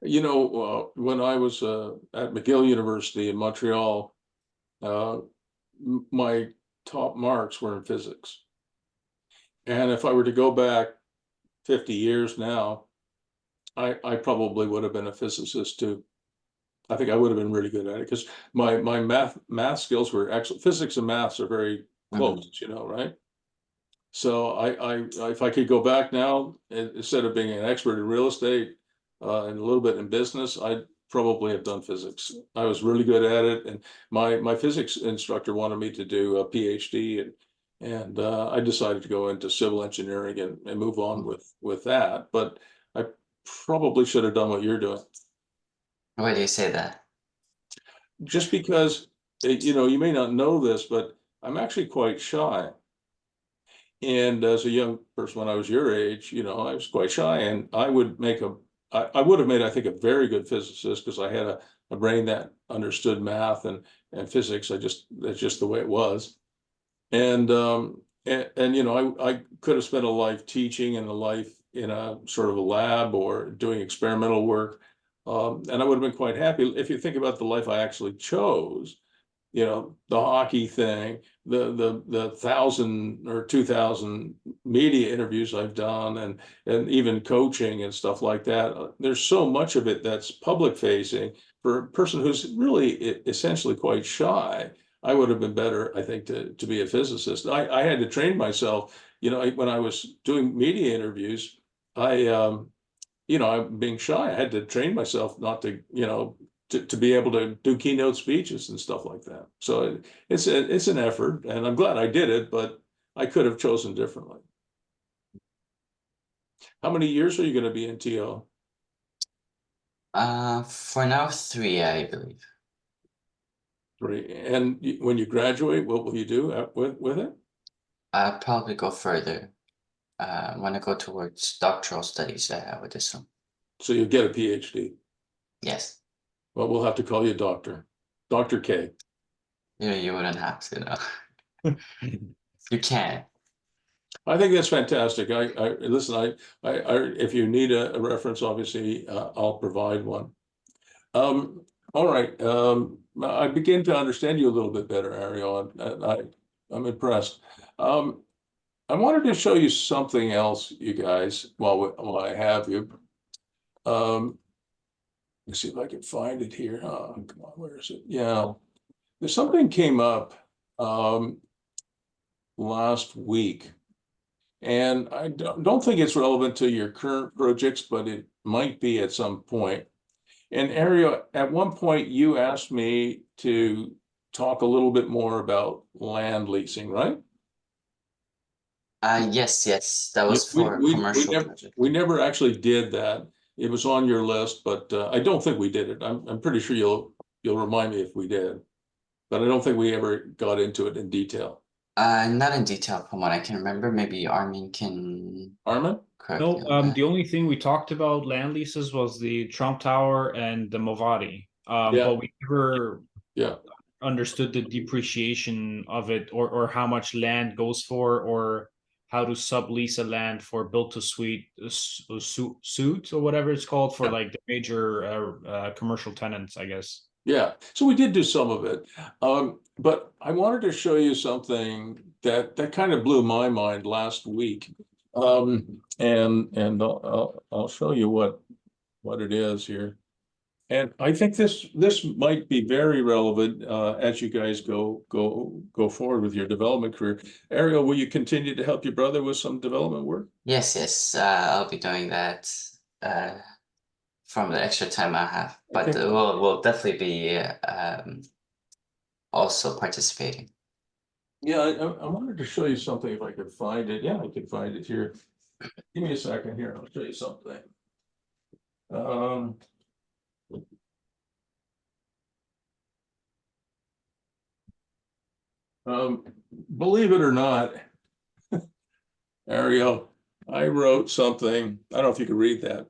When I was at McGill University in Montreal, my top marks were in physics. And if I were to go back 50 years now, I probably would have been a physicist too. I think I would have been really good at it because my math skills were excellent. Physics and maths are very close, right? So if I could go back now, instead of being an expert in real estate and a little bit in business, I'd probably have done physics. I was really good at it, and my physics instructor wanted me to do a PhD, and I decided to go into civil engineering and move on with that. But I probably should have done what you're doing. Why do you say that? Just because, you may not know this, but I'm actually quite shy. And as a young person, when I was your age, I was quite shy, and I would have made, I think, a very good physicist because I had a brain that understood math and physics. That's just the way it was. And I could have spent a life teaching and a life in a sort of a lab or doing experimental work. And I would have been quite happy. If you think about the life I actually chose, the hockey thing, the 1,000 or 2,000 media interviews I've done, and even coaching and stuff like that. There's so much of it that's public facing. For a person who's really essentially quite shy, I would have been better, I think, to be a physicist. I had to train myself, when I was doing media interviews, I'm being shy. I had to train myself not to, to be able to do keynote speeches and stuff like that. So it's an effort, and I'm glad I did it, but I could have chosen differently. How many years are you going to be in TO? For now, 3, I believe. 3. And when you graduate, what will you do with it? I'll probably go further. Want to go towards doctoral studies with this one. So you'll get a PhD. Yes. Well, we'll have to call you Doctor. Dr. K. You wouldn't have to, no. You can. I think that's fantastic. I listen, if you need a reference, obviously, I'll provide one. All right. I begin to understand you a little bit better, Ario, and I'm impressed. I wanted to show you something else, you guys, while I have you. Let's see if I can find it here. Oh, come on, where is it? Yeah, there's something came up last week, and I don't think it's relevant to your current projects, but it might be at some point. And Ario, at one point you asked me to talk a little bit more about land leasing, right? Yes. That was for a commercial project. We never actually did that. It was on your list, but I don't think we did it. I'm pretty sure you'll remind me if we did, but I don't think we ever got into it in detail. Not in detail from what I can remember. Maybe Armin can Armin? correct No, me on that. the only thing we talked about land leases was the Trump Tower and the Movati. Yeah. But we never Yeah. understood the depreciation of it, or how much land goes for, or how to sublease a land for built to suit or whatever it's called for Yeah. like the major commercial tenants, I guess. Yeah, so we did do some of it, but I wanted to show you something that kind of blew my mind last week, and I'll show you what it is here, and I think this might be very relevant as you guys go forward with your development career. Ariel, will you continue to help your brother with some development work? Yes. I'll be doing that from the extra time I have, but Okay. we'll definitely be also participating. Yeah, I wanted to show you something if I could find it. Yeah, I can find it here. Give me a second here. I'll show you something. Believe it or not, Ariel, I wrote something. I don't know if you could read that.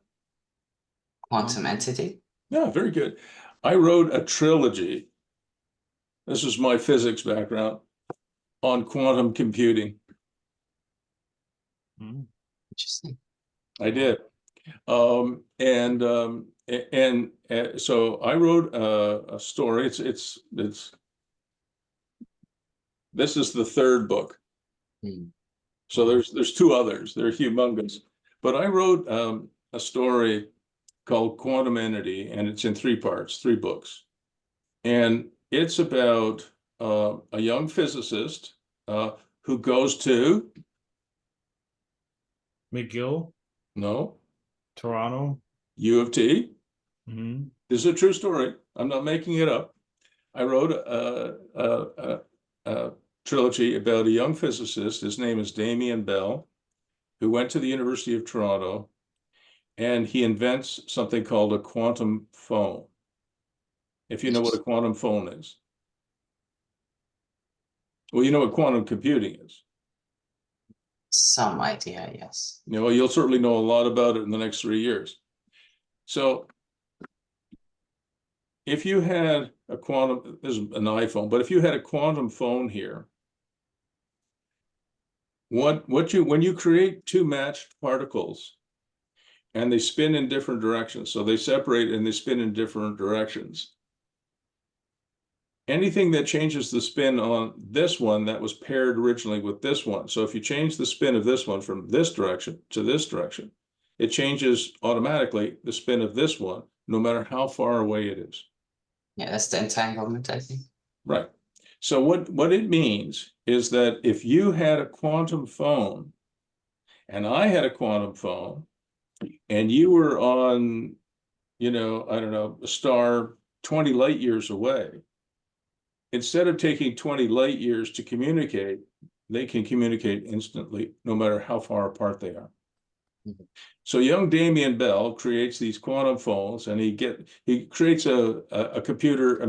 Quantum entity? Yeah, very good. I wrote a trilogy. This is my physics background on quantum computing. Interesting. I did. So I wrote a story. It's this is the third book. So there's two others. They're humongous. But I wrote a story called Quantum Entity, and it's in three parts, three books. And it's about a young physicist who goes to McGill, no Toronto. U of T. Mm-hmm. This is a true story. I'm not making it up. I wrote a trilogy about a young physicist. His name is Damien Bell, who went to the University of Toronto, and he invents something called a quantum phone. If you know what a quantum phone is. Well, you know what quantum computing is. Some idea, yes. You know, you'll certainly know a lot about it in the next 3 years. So if you had a quantum, this is an iPhone, but if you had a quantum phone here, when you create two matched particles and they spin in different directions, so they separate and they spin in different directions, anything that changes the spin on this one that was paired originally with this one. So if you change the spin of this one from this direction to this direction, it changes automatically the spin of this one, no matter how far away it is. Yeah, that's the entanglement, I think. Right. So what it means is that if you had a quantum phone and I had a quantum phone and you were on, I don't know, a star 20 light years away, instead of taking 20 light years to communicate, they can communicate instantly, no matter how far apart they are. So young Damien Bell creates these quantum phones, and he creates a computer.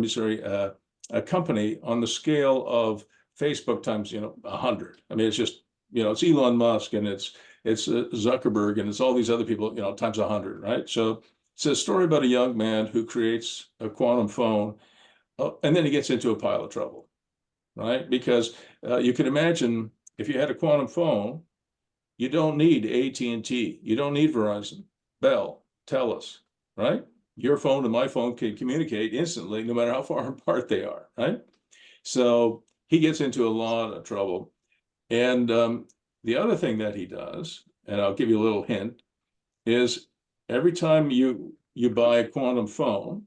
A company on the scale of Facebook times, 100. I mean, it's just, it's Elon Musk and it's Zuckerberg and it's all these other people, times 100, right? So it's a story about a young man who creates a quantum phone, and then he gets into a pile of trouble, right? Because you can imagine if you had a quantum phone, you don't need AT&T, you don't need Verizon, Bell, TELUS, right? Your phone and my phone can communicate instantly, no matter how far apart they are, right? So he gets into a lot of trouble. And the other thing that he does, and I'll give you a little hint, is every time you buy a quantum phone,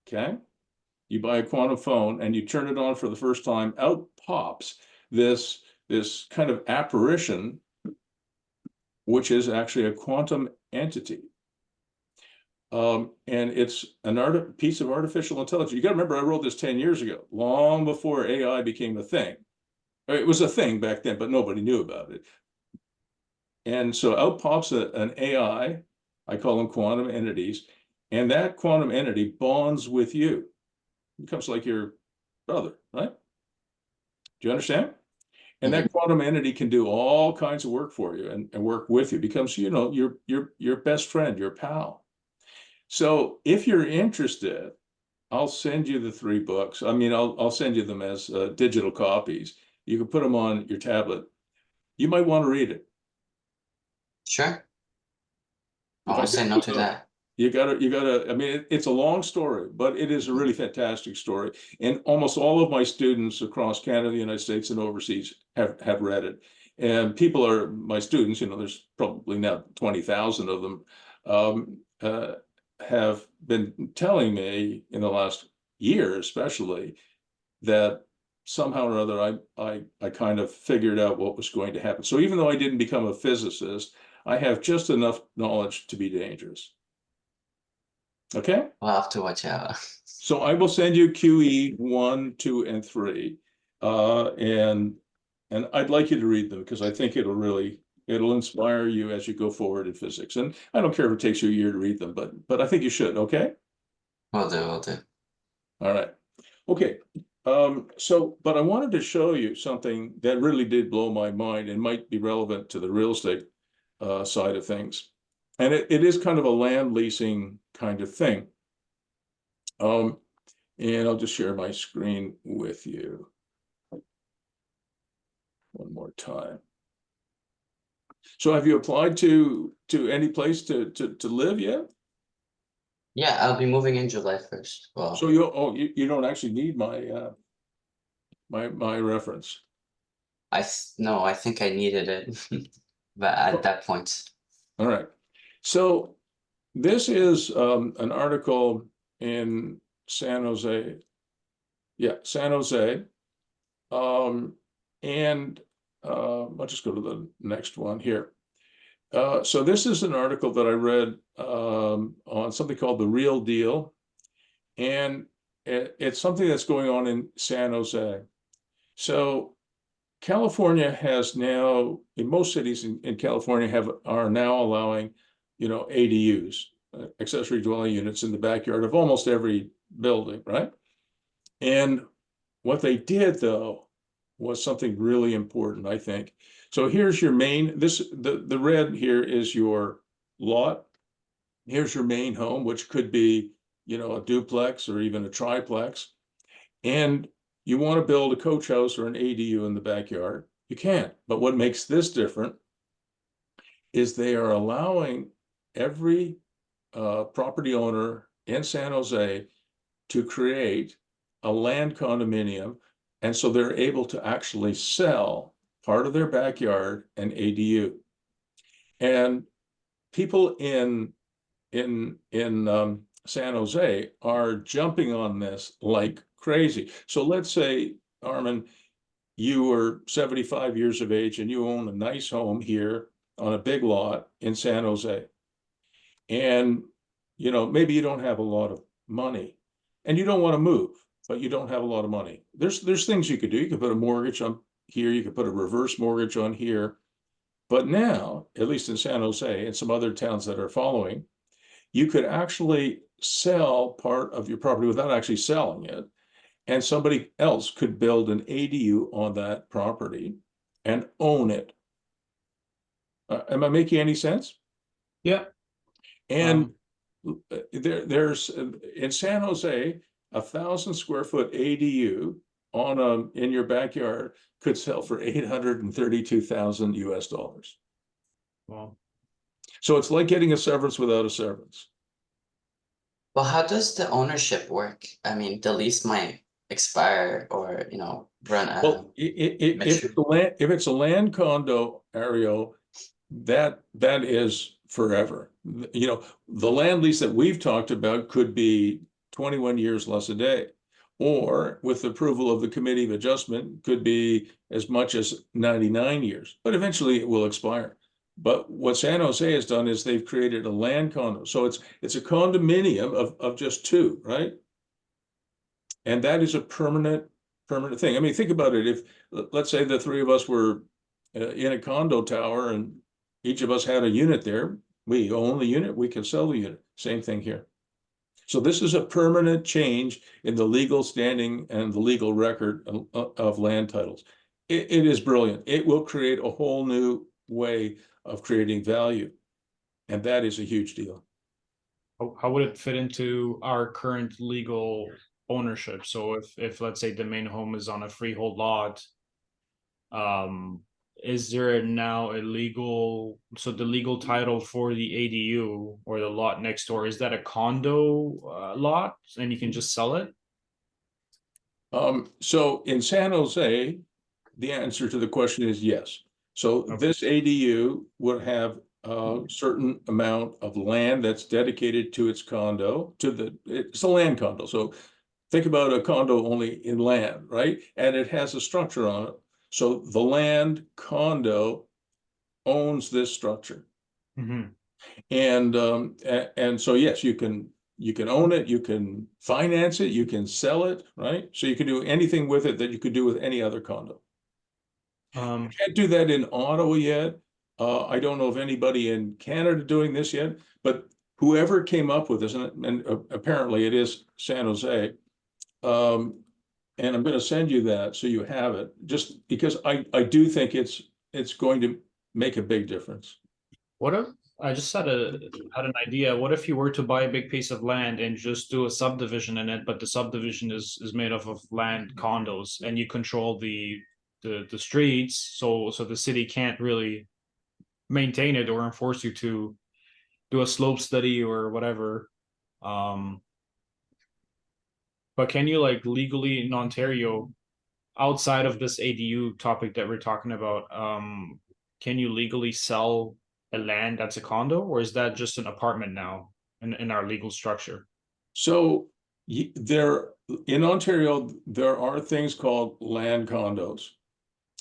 okay? You buy a quantum phone and you turn it on for the first time, out pops this kind of apparition, which is actually a quantum entity. And it's a piece of artificial intelligence. You got to remember, I wrote this 10 years ago, long before AI became a thing. It was a thing back then, but nobody knew about it. And so out pops an AI, I call them quantum entities, and that quantum entity bonds with you. It becomes like your brother, right? Do you understand? And that quantum entity can do all kinds of work for you and work with you, becomes, your best friend, your pal. So if you're interested, I'll send you the 3 books. I mean, I'll send you them as digital copies. You can put them on your tablet. You might want to read it. Sure. I If I won't say did, no to that. you gotta, I mean, it's a long story, but it is a really fantastic story. And almost all of my students across Canada, the United States, and overseas have read it. And people are my students, there's probably now 20,000 of them, have been telling me in the last year, especially, that somehow or other I kind of figured out what was going to happen. So even though I didn't become a physicist, I have just enough knowledge to be dangerous. Okay? We'll have to watch out. So I will send you QE 1, 2, and 3. And I'd like you to read them because I think it'll inspire you as you go forward in physics. And I don't care if it takes you a year to read them, but I think you should, okay? Will do, will do. All right. Okay. But I wanted to show you something that really did blow my mind and might be relevant to the real estate side of things. And it is kind of a land leasing kind of thing. And I'll just share my screen with you one more time. So have you applied to any place to live yet? Yeah, I'll be moving in July 1st. Well, So you don't actually need my my reference. no, I think I needed it, but at that point. All right. So this is an article in San Jose. Yeah, San Jose. And I'll just go to the next one here. So this is an article that I read on something called The Real Deal. And it's something that's going on in San Jose. So California has now, in most cities in California, are now allowing, ADUs, accessory dwelling units, in the backyard of almost every building, right? And what they did, though, was something really important, I think. So here's your main, the red here is your lot. Here's your main home, which could be, a duplex or even a triplex. And you want to build a coach house or an ADU in the backyard, you can't. But what makes this different is they are allowing every property owner in San Jose to create a land condominium. And so they're able to actually sell part of their backyard an ADU. And people in San Jose are jumping on this like crazy. So let's say, Armin, you were 75 years of age and you own a nice home here on a big lot in San Jose. And, maybe you don't have a lot of money and you don't want to move, but you don't have a lot of money. There's things you could do. You could put a mortgage on here. You could put a reverse mortgage on here. But now, at least in San Jose and some other towns that are following, you could actually sell part of your property without actually selling it and somebody else could build an ADU on that property and own it. Am I making any sense? Yeah. And there's in San Jose, 1,000 square foot ADU in your backyard could sell for $832,000 US. Well, So it's like getting a severance without a severance. Well, how does the ownership work? I mean, the lease might expire or, you know, run out. Well, if it's a land condo, Ario, that is forever. You know, the land lease that we've talked about could be 21 years less a day, or with approval of the Committee of Adjustment, could be as much as 99 years, but eventually it will expire. But what San Jose has done is they've created a land condo. So it's a condominium of just two, right? And that is a permanent thing. I mean, think about it. If, let's say the three of us were in a condo tower and each of us had a unit there, we own the unit, we can sell the unit. Same thing here. So this is a permanent change in the legal standing and the legal record of land titles. It is brilliant. It will create a whole new way of creating value. And that is a huge deal. how would it fit into our current legal ownership? So if let's say the main home is on a freehold lot, is there now a legal, so the legal title for the ADU or the lot next door, is that a condo lot and you can just sell it? So in San Jose, the answer to the question is yes. So Okay. this ADU would have a certain amount of land that's dedicated to its condo, it's a land condo. So think about a condo only in land, right? And it has a structure on it. So the land condo owns this structure. Mhm. And so yes, you can own it, you can finance it, you can sell it, right? So you can do anything with it that you could do with any other condo. Can't do that in Ottawa yet. I don't know of anybody in Canada doing this yet, but whoever came up with this, and apparently it is San Jose. And I'm going to send you that so you have it, just because I do think it's going to make a big difference. What if I just had an idea? What if you were to buy a big piece of land and just do a subdivision in it, but the subdivision is made up of land condos and you control the streets, so the city can't really maintain it or enforce you to do a slope study or whatever. But can you like legally in Ontario, outside of this ADU topic that we're talking about, can you legally sell a land that's a condo, or is that just an apartment now in our legal structure? So there in Ontario, there are things called land condos,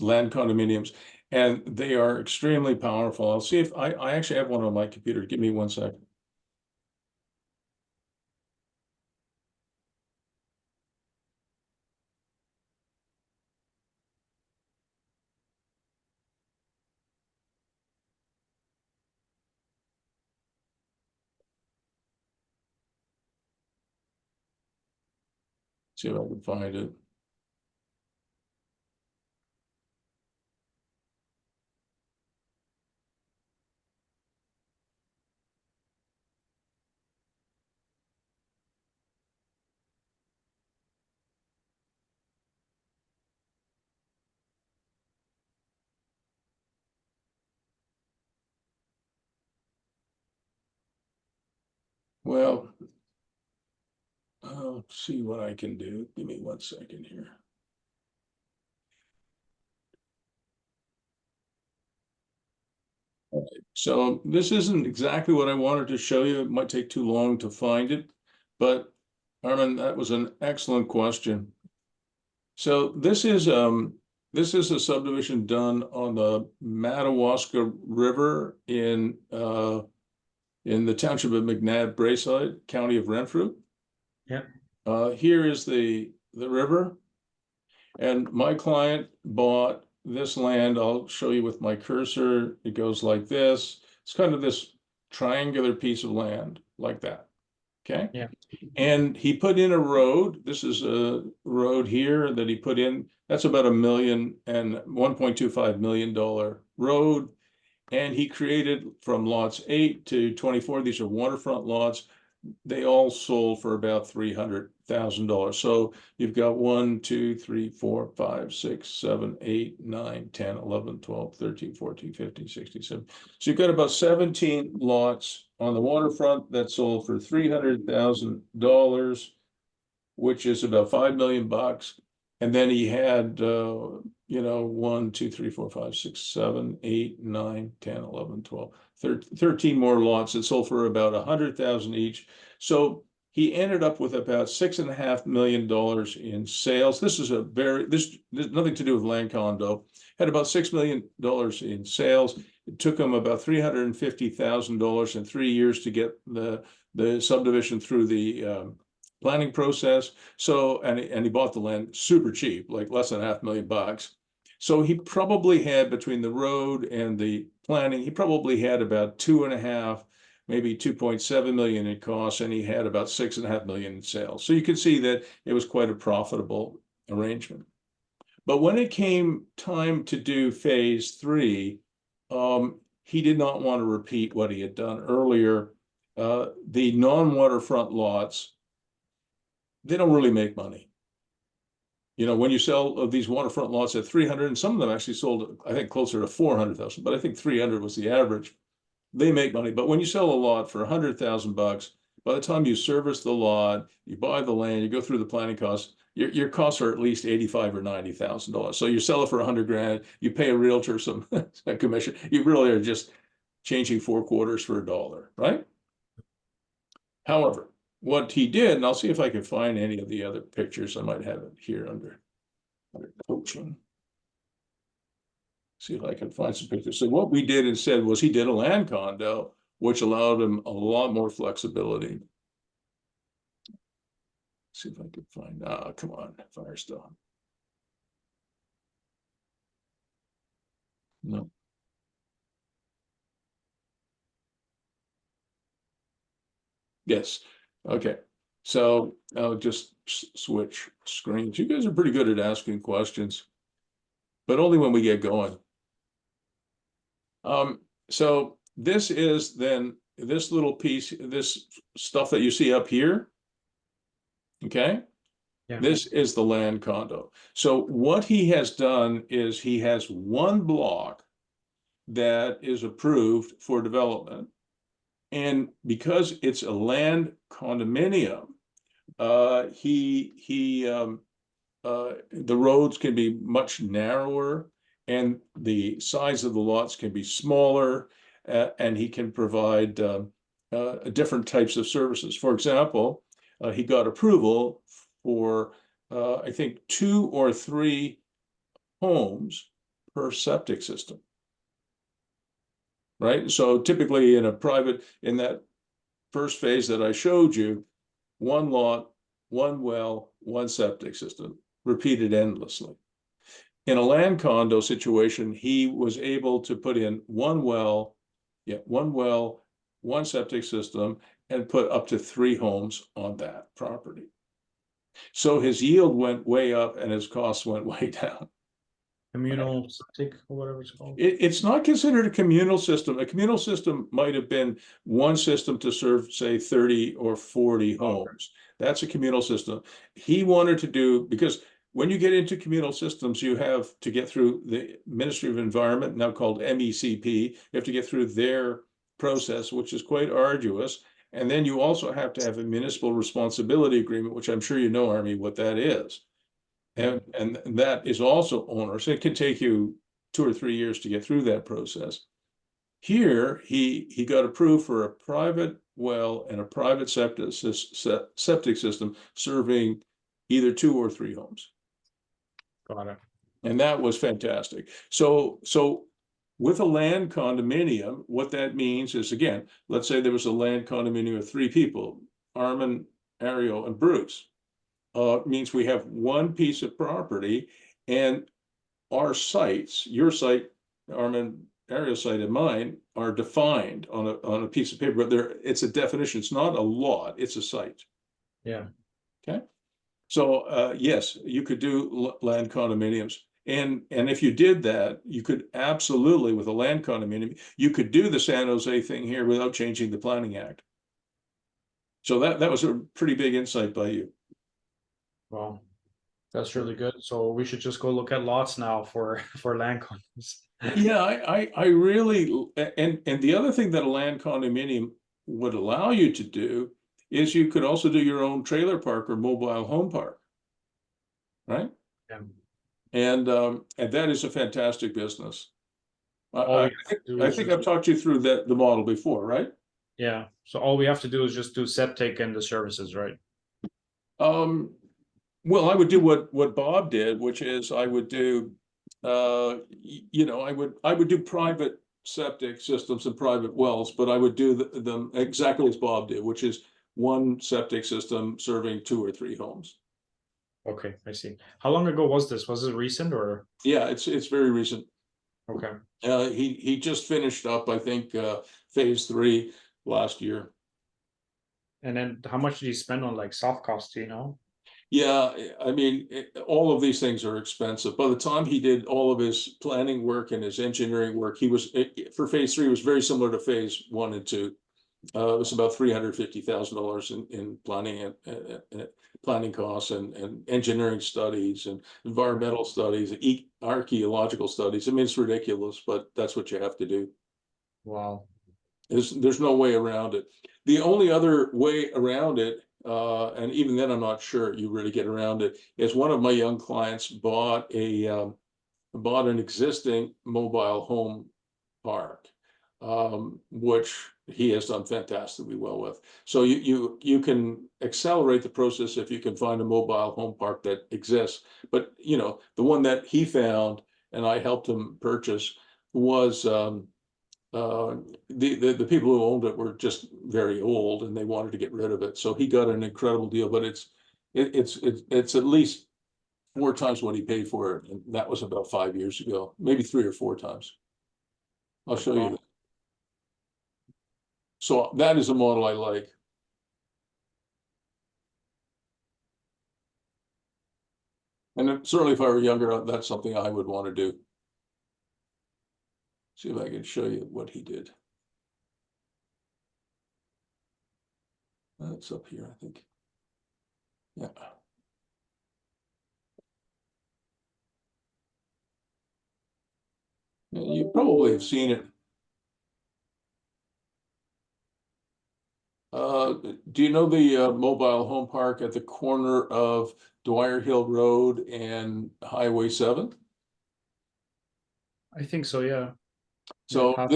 land condominiums, and they are extremely powerful. I'll see if I actually have one on my computer. Give me 1 second. See if I can find it. Well, I'll see what I can do. Give me 1 second here. So this isn't exactly what I wanted to show you. It might take too long to find it, but Armin, that was an excellent question. So this is a subdivision done on the Madawaska River in the township of McNabb Braeside, county of Renfrew. Yeah. Here is the river, and my client bought this land. I'll show you with my cursor. It goes like this. It's kind of this triangular piece of land like that. Okay. Yeah. And he put in a road. This is a road here that he put in. That's about $1.25 million road. And he created from lots 8 to 24. These are waterfront lots. They all sold for about $300,000. So you've got 1, 2, 3, 4, 5, 6, 7, 8, 9, 10, 11, 12, 13, 14, 15, 16, 17. So you've got about 17 lots on the waterfront that sold for $300,000, which is about $5 million. And then he had, 1, 2, 3, 4, 5, 6, 7, 8, 9, 10, 11, 12, 13 more lots that sold for about $100,000 each. So he ended up with about $6.5 million in sales. This is this nothing to do with land condo. Had about $6 million in sales. It took him about $350,000 in 3 years to get the subdivision through the planning process. So, and he bought the land super cheap, like less than $500,000. So he probably had, between the road and the planning, he probably had about 2.5, maybe 2.7 million in costs, and he had about 6.5 million in sales. So you can see that it was quite a profitable arrangement. But when it came time to do phase 3, he did not want to repeat what he had done earlier. The non-waterfront lots, they don't really make money. When you sell these waterfront lots at 300, and some of them actually sold, I think, closer to 400,000, but I think 300 was the average. They make money. But when you sell a lot for $100,000, by the time you service the lot, you buy the land, you go through the planning costs, your costs are at least $85,000 or $90,000. So you sell it for $100,000, you pay a realtor some commission. You really are just changing 4 quarters for $1, right? However, what he did, and I'll see if I can find any of the other pictures. I might have it here under coaching. See if I can find some pictures. So what we did instead was he did a land condo, which allowed him a lot more flexibility. See if I can find, come on, Firestone. No. Yes, okay. So I'll just switch screens. You guys are pretty good at asking questions, but only when we get going. So this is then this little piece, this stuff that you see up here. Okay. Yeah. This is the land condo. So what he has done is he has one block that is approved for development. And because it's a land condominium, the roads can be much narrower and the size of the lots can be smaller, and he can provide different types of services. For example, he got approval for, I think, 2 or 3 homes per septic system. Right? So typically in that first phase that I showed you, 1 lot, 1 well, 1 septic system, repeated endlessly. In a land condo situation, he was able to put in 1 well, 1 septic system, and put up to 3 homes on that property. So his yield went way up and his costs went way down. Communal septic or whatever it's called. It's not considered a communal system. A communal system might have been 1 system to serve, say, 30 or 40 homes. That's a communal system. He wanted to do, because when you get into communal systems, you have to get through the Ministry of Environment, now called MECP. You have to get through their process, which is quite arduous. And then you also have to have a municipal responsibility agreement, which I'm sure you know, Armin, what that is. And that is also onerous. It can take you 2 or 3 years to get through that process. Here, he got approved for a private well and a private septic system serving either 2 or 3 homes. Got it. And that was fantastic. So with a land condominium, what that means is, again, let's say there was a land condominium of 3 people, Armin, Ario, and Bruce. Means we have 1 piece of property, and our sites, your site, Armin, Ario's site, and mine, are defined on a piece of paper, but it's a definition. It's not a lot, it's a site. Yeah. Okay. So yes, you could do land condominiums. And if you did that, you could absolutely, with a land condominium, you could do the San Jose thing here without changing the Planning Act. So that was a pretty big insight by you. Well, that's really good. So we should just go look at lots now for land condos. Yeah, I really, and the other thing that a land condominium would allow you to do is you could also do your own trailer park or mobile home park, right? Yeah. And that is a fantastic business. All I we have to do I is think just- I've talked you through the model before, right? Yeah. So all we have to do is just do septic and the services, right? Well, I would do what Bob did, which is I would do, you know, I would do private septic systems and private wells, but I would do them exactly as Bob did, which is one septic system serving 2 or 3 homes. Okay, I see. How long ago was this? Was it recent or? Yeah, it's very recent. Okay. He just finished up, I think, phase 3 last year. And then how much did you spend on like soft costs, do you know? Yeah, I mean, all of these things are expensive. By the time he did all of his planning work and his engineering work, he was for phase 3 was very similar to phase 1 and 2. It was about $350,000 in planning and planning costs and engineering studies and environmental studies, archaeological studies. I mean, it's ridiculous, but that's what you have to do. Wow. There's no way around it. The only other way around it, and even then I'm not sure you really get around it, is one of my young clients bought an existing mobile home park, which he has done fantastically well with. So you can accelerate the process if you can find a mobile home park that exists. But you know, the one that he found and I helped him purchase was the people who owned it were just very old and they wanted to get rid of it. So he got an incredible deal, but it's at least 4 times what he paid for it, and that was about 5 years ago, maybe 3 or 4 times. I'll show you that. So that is a model I like. And certainly if I were younger, that's something I would want to do. See if I can show you what he did. That's up here, I think. Yeah. You probably have seen it. Do you know the mobile home park at the corner of Dwyer Hill Road and Highway 7? I think so, yeah. So Yeah,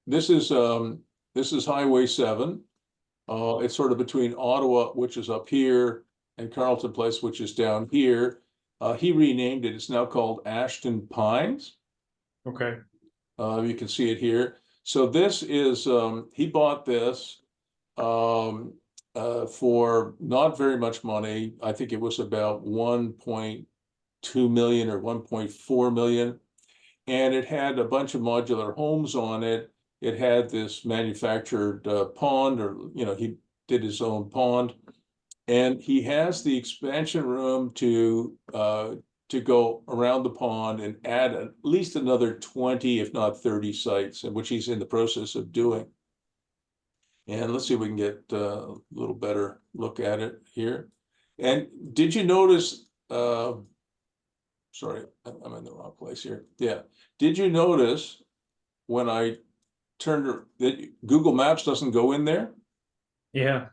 this is Highway 7. It's sort of between Ottawa, which is up here, and Carleton Place, which is down here. He renamed it. It's now called Ashton Pines. okay. You can see it here. So this is he bought this for not very much money. I think it was about 1.2 million or 1.4 million. And it had a bunch of modular homes on it. It had this manufactured pond, or, you know, he did his own pond. And he has the expansion room to go around the pond and add at least another 20, if not 30 sites, which he's in the process of doing. And let's see if we can get a little better look at it here. And did you notice, sorry, I'm in the wrong place here. Yeah. Did you notice when I turned that Google Maps doesn't go in there? Yeah.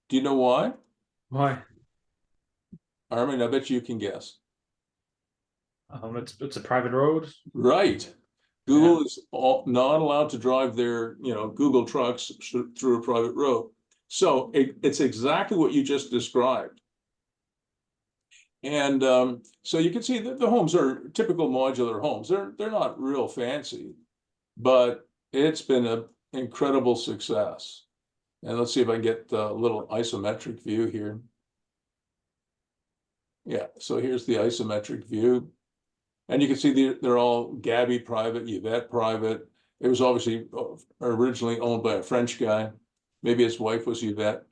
Do you know why? Why? Armin, I bet you can guess. It's a private road. Right. Google is not allowed to drive their, you know, Google trucks through a private road. So it's exactly what you just described. And so you can see that the homes are typical modular homes. They're not real fancy, but it's been an incredible success. And let's see if I can get a little isometric view here. Yeah, so here's the isometric view. And you can see they're all Gabby private, Yvette private. It was obviously originally owned by a French guy. Maybe his wife was Yvette.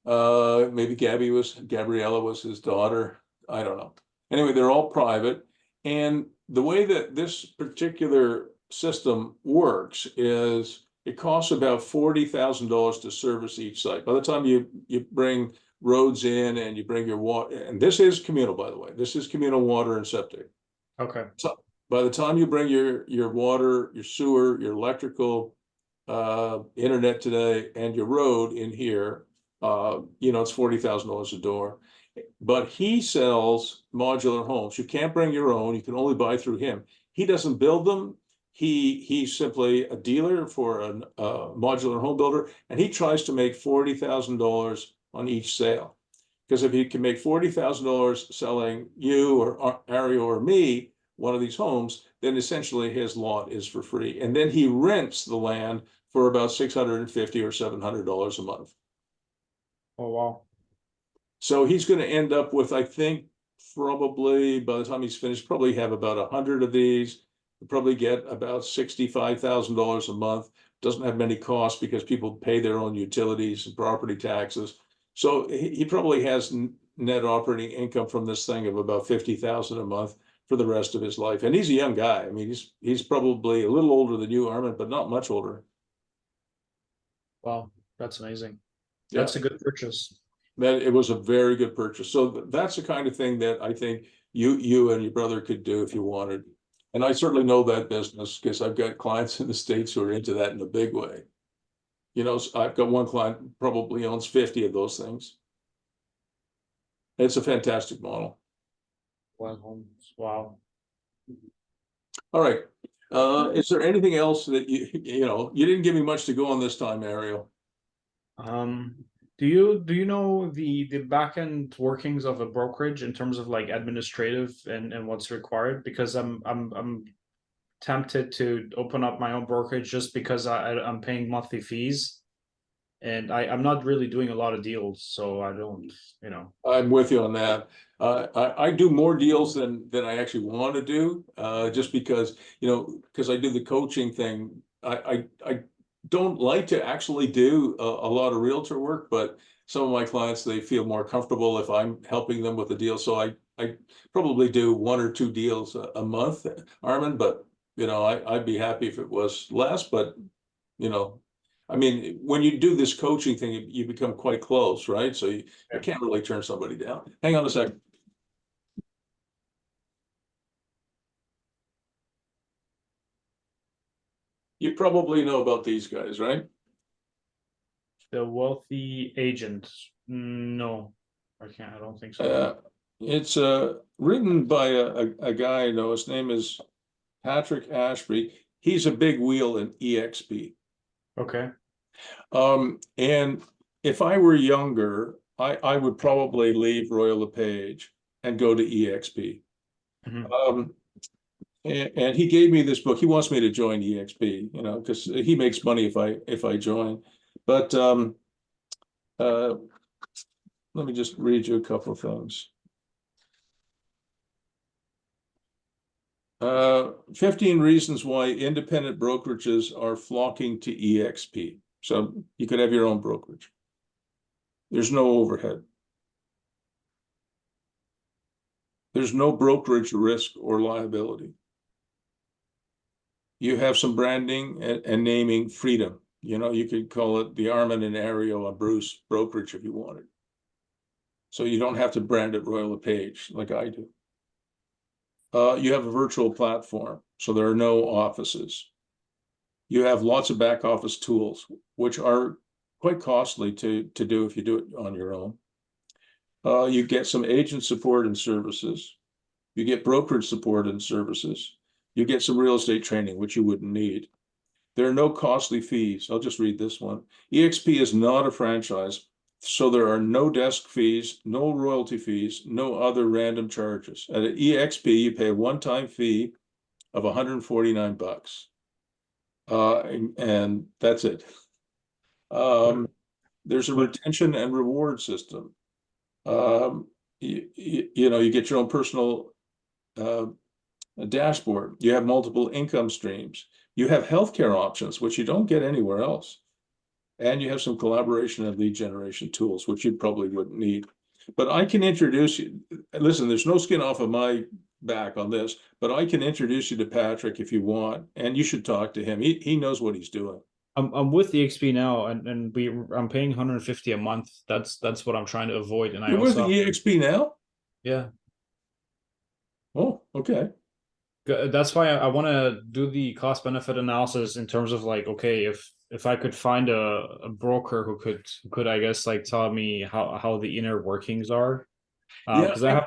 Maybe Gabriella was his daughter. I don't know. Anyway, they're all private. And the way that this particular system works is it costs about $40,000 to service each site. By the time you bring roads in and you bring your water, and this is communal, by the way, this is communal water and septic. Okay. So by the time you bring your water, your sewer, your electrical, internet today, and your road in here, it's $40,000 a door. But he sells modular homes. You can't bring your own. You can only buy through him. He doesn't build them. He's simply a dealer for a modular home builder, and he tries to make $40,000 on each sale. Because if he can make $40,000 selling you or Ario or me one of these homes, then essentially his lot is for free. And then he rents the land for about $650 or $700 a month. Oh, wow. So he's going to end up with, I think, probably by the time he's finished, probably have about 100 of these. He'll probably get about $65,000 a month. Doesn't have many costs because people pay their own utilities and property taxes. So he probably has net operating income from this thing of about $50,000 a month for the rest of his life. And he's a young guy. I mean, he's probably a little older than you, Armin, but not much older. Wow, that's amazing. Yeah. That's a good purchase. That it was a very good purchase. So that's the kind of thing that I think you and your brother could do if you wanted. And I certainly know that business because I've got clients in the States who are into that in a big way. I've got one client probably owns 50 of those things. It's a fantastic model. One homes. Wow. All right. Is there anything else that you didn't give me much to go on this time, Ario? Do you know the back end workings of a brokerage in terms of like administrative and what's required? Because I'm tempted to open up my own brokerage just because I'm paying monthly fees, and I'm not really doing a lot of deals, so I don't, I'm with you on that. I do more deals than I actually want to do, just because I do the coaching thing. I don't like to actually do a lot of realtor work, but some of my clients, they feel more comfortable if I'm helping them with a deal. So I probably do 1 or 2 deals a month, Armin, but I'd be happy if it was less, but I mean, when you do this coaching thing, you become quite close, right? So you can't really turn somebody down. Hang on a second. You probably know about these guys, right? The wealthy agent. No, I don't think so. It's written by a guy I know. His name is Patrick Ashby. He's a big wheel in EXP. Okay. And if I were younger, I would probably leave Royal LePage and go to EXP. Mhm. And he gave me this book. He wants me to join EXP, because he makes money if I join. But let me just read you a couple of things. 15 reasons why independent brokerages are flocking to EXP. So you could have your own brokerage. There's no overhead. There's no brokerage risk or liability. You have some branding and naming freedom. You could call it the Armin and Ario on Bruce brokerage if you wanted. So you don't have to brand it Royal LePage like I do. You have a virtual platform, so there are no offices. You have lots of back office tools, which are quite costly to do if you do it on your own. You get some agent support and services. You get brokerage support and services. You get some real estate training, which you wouldn't need. There are no costly fees. I'll just read this one. EXP is not a franchise, so there are no desk fees, no royalty fees, no other random charges. At an EXP, you pay a one-time fee of $149. And that's it. There's a retention and reward system. You get your own personal dashboard. You have multiple income streams. You have healthcare options, which you don't get anywhere else. And you have some collaboration and lead generation tools, which you probably wouldn't need. But I can introduce you. Listen, there's no skin off of my back on this, but I can introduce you to Patrick if you want, and you should talk to him. He knows what he's doing. I'm with EXP now, and I'm paying 150 a month. That's what I'm trying to avoid. And I You're with also the EXP now? yeah. Oh, okay. That's why I want to do the cost benefit analysis in terms of like, okay, if I could find a broker who could I guess like tell me how the inner workings are, because I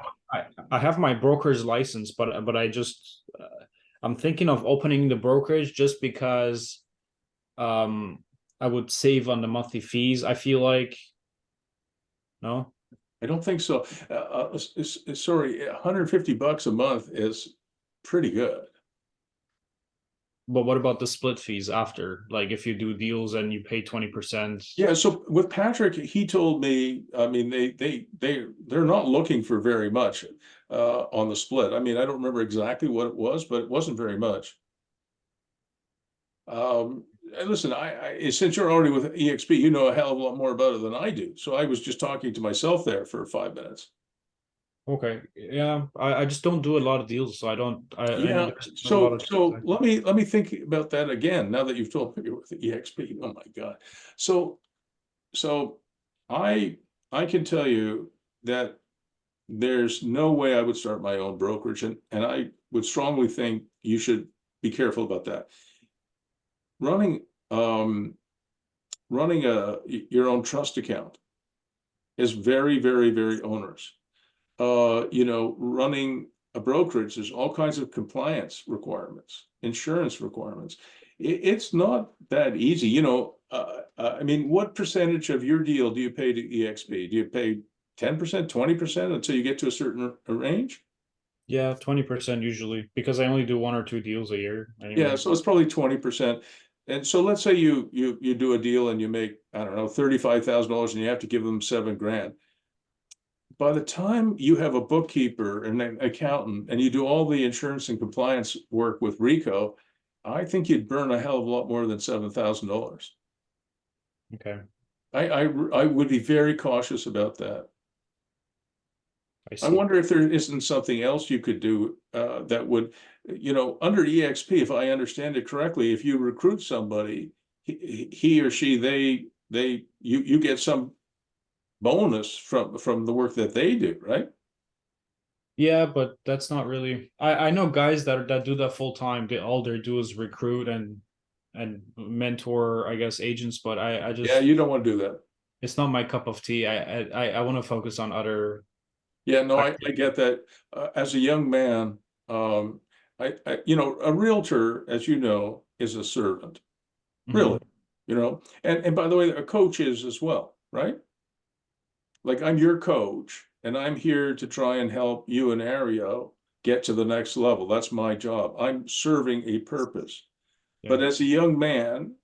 have my broker's license, but I just I'm thinking of opening the brokerage just because I would save on the monthly fees. I feel like no. I don't think so. Sorry, $150 a month is pretty good. But what about the split fees after? Like if you do deals and you pay 20%? Yeah, so with Patrick, he told me, I mean, they're not looking for very much on the split. I mean, I don't remember exactly what it was, but it wasn't very much. And listen, since you're already with EXP, you know a hell of a lot more about it than I do. So I was just talking to myself there for 5 minutes. Okay, yeah, I just don't do a lot of deals, so I don't. Yeah. So let me think about that again. Now that you've told me you're with the EXP, oh my God. So I can tell you that there's no way I would start my own brokerage, and I would strongly think you should be careful about that. Running your own trust account is very, very, very onerous. You know, running a brokerage, there's all kinds of compliance requirements, insurance requirements. It's not that easy. You know, I mean, what percentage of your deal do you pay to EXP? Do you pay 10%, 20% until you get to a certain range? Yeah, 20% usually, because I only do 1 or 2 deals a year anyway. Yeah, so it's probably 20%. And so let's say you do a deal and you make, I don't know, $35,000 and you have to give them $7,000. By the time you have a bookkeeper and an accountant and you do all the insurance and compliance work with Rico, I think you'd burn a hell of a lot more than $7,000. Okay, I would be very cautious about that. I I see. wonder if there isn't something else you could do that would, you know, under EXP, if I understand it correctly, if you recruit somebody, he or she, you get some bonus from the work that they do, right? Yeah, but that's not really. I know guys that do that full time. All they do is recruit and mentor, I guess, agents. But I just Yeah, you don't want to do that. it's not my cup of tea. I want to focus on other. Yeah, no, I get that. As a young man, you know, a realtor, as you know, is a servant, really, you know, and by the way, a coach is as well, right? Like I'm your coach and I'm here to try and help you and Ario get to the next level. That's my job. I'm serving a purpose. But Yeah. as a young man,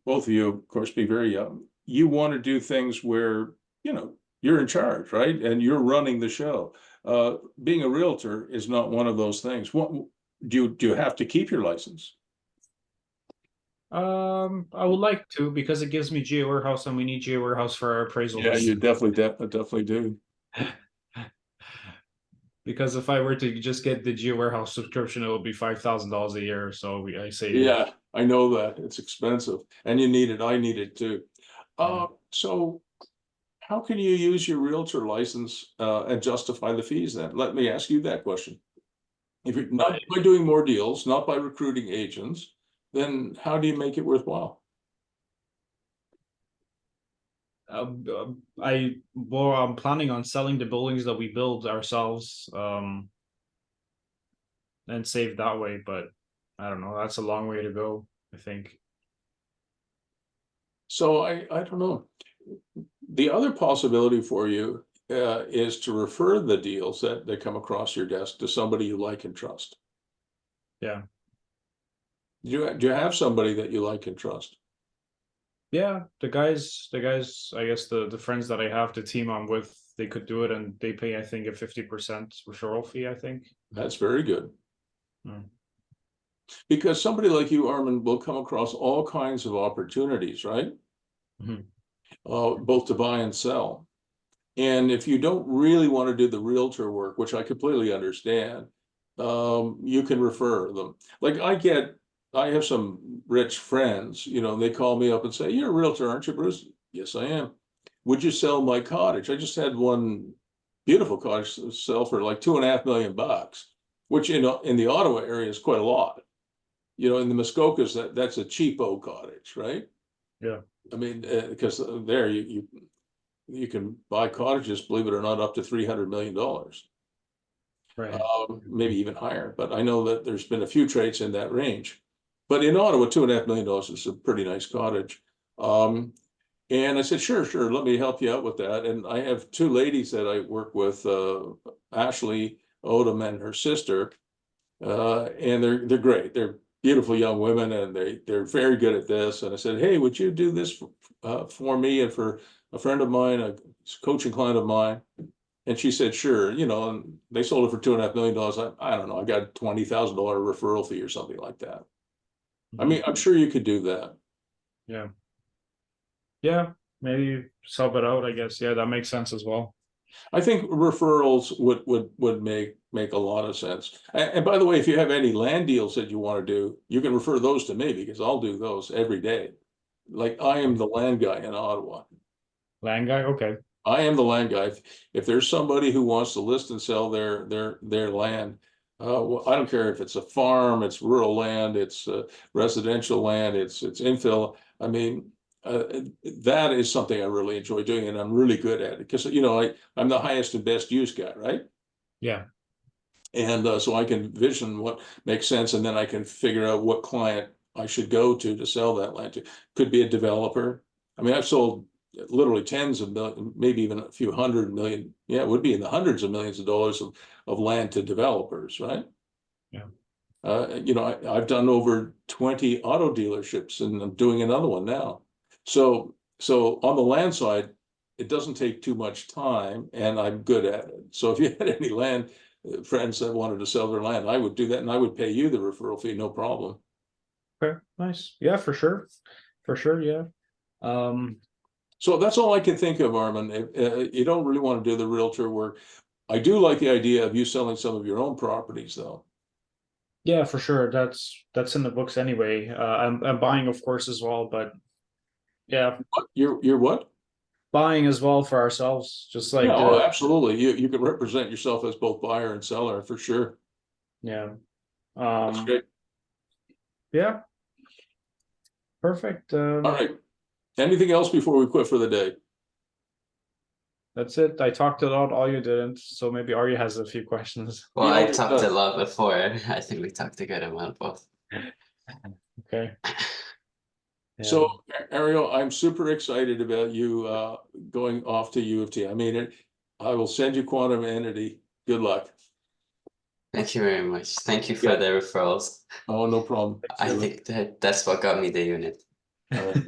both of you, of course, be very young, you want to do things where, you know, you're in charge, right? And you're running the show. Being a realtor is not one of those things. What do you have to keep your license? I would like to because it gives me GA warehouse and we need GA warehouse for our appraisals. Yeah, you definitely do. Because if I were to just get the GA warehouse subscription, it would be $5,000 a year. So I say Yeah, I know that it's expensive and you need it. I need it too. So how can you use your realtor license and justify the fees then? Let me ask you that question. If you're not by doing more deals, not by recruiting agents, then how do you make it worthwhile? I'm planning on selling the buildings that we build ourselves and save that way, but I don't know, that's a long way to go, I think. So I don't know. The other possibility for you is to refer the deals that come across your desk to somebody you like and trust. Yeah. Do you have somebody that you like and trust? Yeah, the guys, I guess the friends that I have, the team I'm with, they could do it and they pay, I think, a 50% referral fee, I think. That's very good. Because somebody like you, Armin, will come across all kinds of opportunities, right? Mhm. Both to buy and sell. And if you don't really want to do the realtor work, which I completely understand, you can refer them. Like I have some rich friends, you know, they call me up and say, "You're a realtor, aren't you, Bruce?" "Yes, I am." "Would you sell my cottage?" I just had one beautiful cottage sell for like $2.5 million, which in the Ottawa area is quite a lot. You know, in the Muskokas, that's a cheapo cottage, right? Yeah. I mean, because there you can buy cottages, believe it or not, up to $300 million, Right. maybe even higher. But I know that there's been a few trades in that range. But in Ottawa, $2.5 million is a pretty nice cottage. And I said, sure, let me help you out with that. And I have two ladies that I work with, Ashley Odom and her sister, and they're great. They're beautiful young women, and they're very good at this. And I said, hey, would you do this for me and for a friend of mine, a coaching client of mine? And she said, sure, you know, and they sold it for $2.5 million. I don't know, I got $20,000 referral fee or something like that. I mean, I'm sure you could do that. Yeah. Yeah, maybe sub it out, I guess. Yeah, that makes sense as well. I think referrals would make a lot of sense. And by the way, if you have any land deals that you want to do, you can refer those to me because I'll do those every day. Like I am the land guy in Ottawa. Land guy, okay. I am the land guy. If there's somebody who wants to list and sell their land, well, I don't care if it's a farm, it's rural land, it's residential land, it's infill. I mean, that is something I really enjoy doing, and I'm really good at it because you know I'm the highest and best use guy, right? Yeah. And so I can vision what makes sense, and then I can figure out what client I should go to sell that land to. Could be a developer. I mean, I've sold literally tens of millions, maybe even a few hundred million. Yeah, it would be in the hundreds of millions of dollars of land to developers, right? Yeah. You know, I've done over 20 auto dealerships, and I'm doing another one now. So on the land side, it doesn't take too much time, and I'm good at it. So if you had any land friends that wanted to sell their land, I would do that, and I would pay you the referral fee, no problem. Okay, nice. Yeah, for sure. For sure, yeah. So that's all I can think of, Armin. You don't really want to do the realtor work. I do like the idea of you selling some of your own properties, though. Yeah, for sure. That's in the books anyway. I'm buying, of course, as well, but yeah, You're what? buying as well for ourselves, just like Yeah, oh, absolutely. You can represent yourself as both buyer and seller for sure. yeah. That's great. Yeah. Perfect. All right. Anything else before we quit for the day? That's it. I talked a lot, all you didn't. So maybe Arya has a few questions. Well, You I know, talked a lot before. I think we talked a good amount both. Okay. Yeah. So, Ario, I'm super excited about you going off to U of T. I mean, I will send you Quantum Entity. Good luck. Thank you very much. Thank you for Yeah. the referrals. Oh, no problem. I think that's what got me the unit. All right.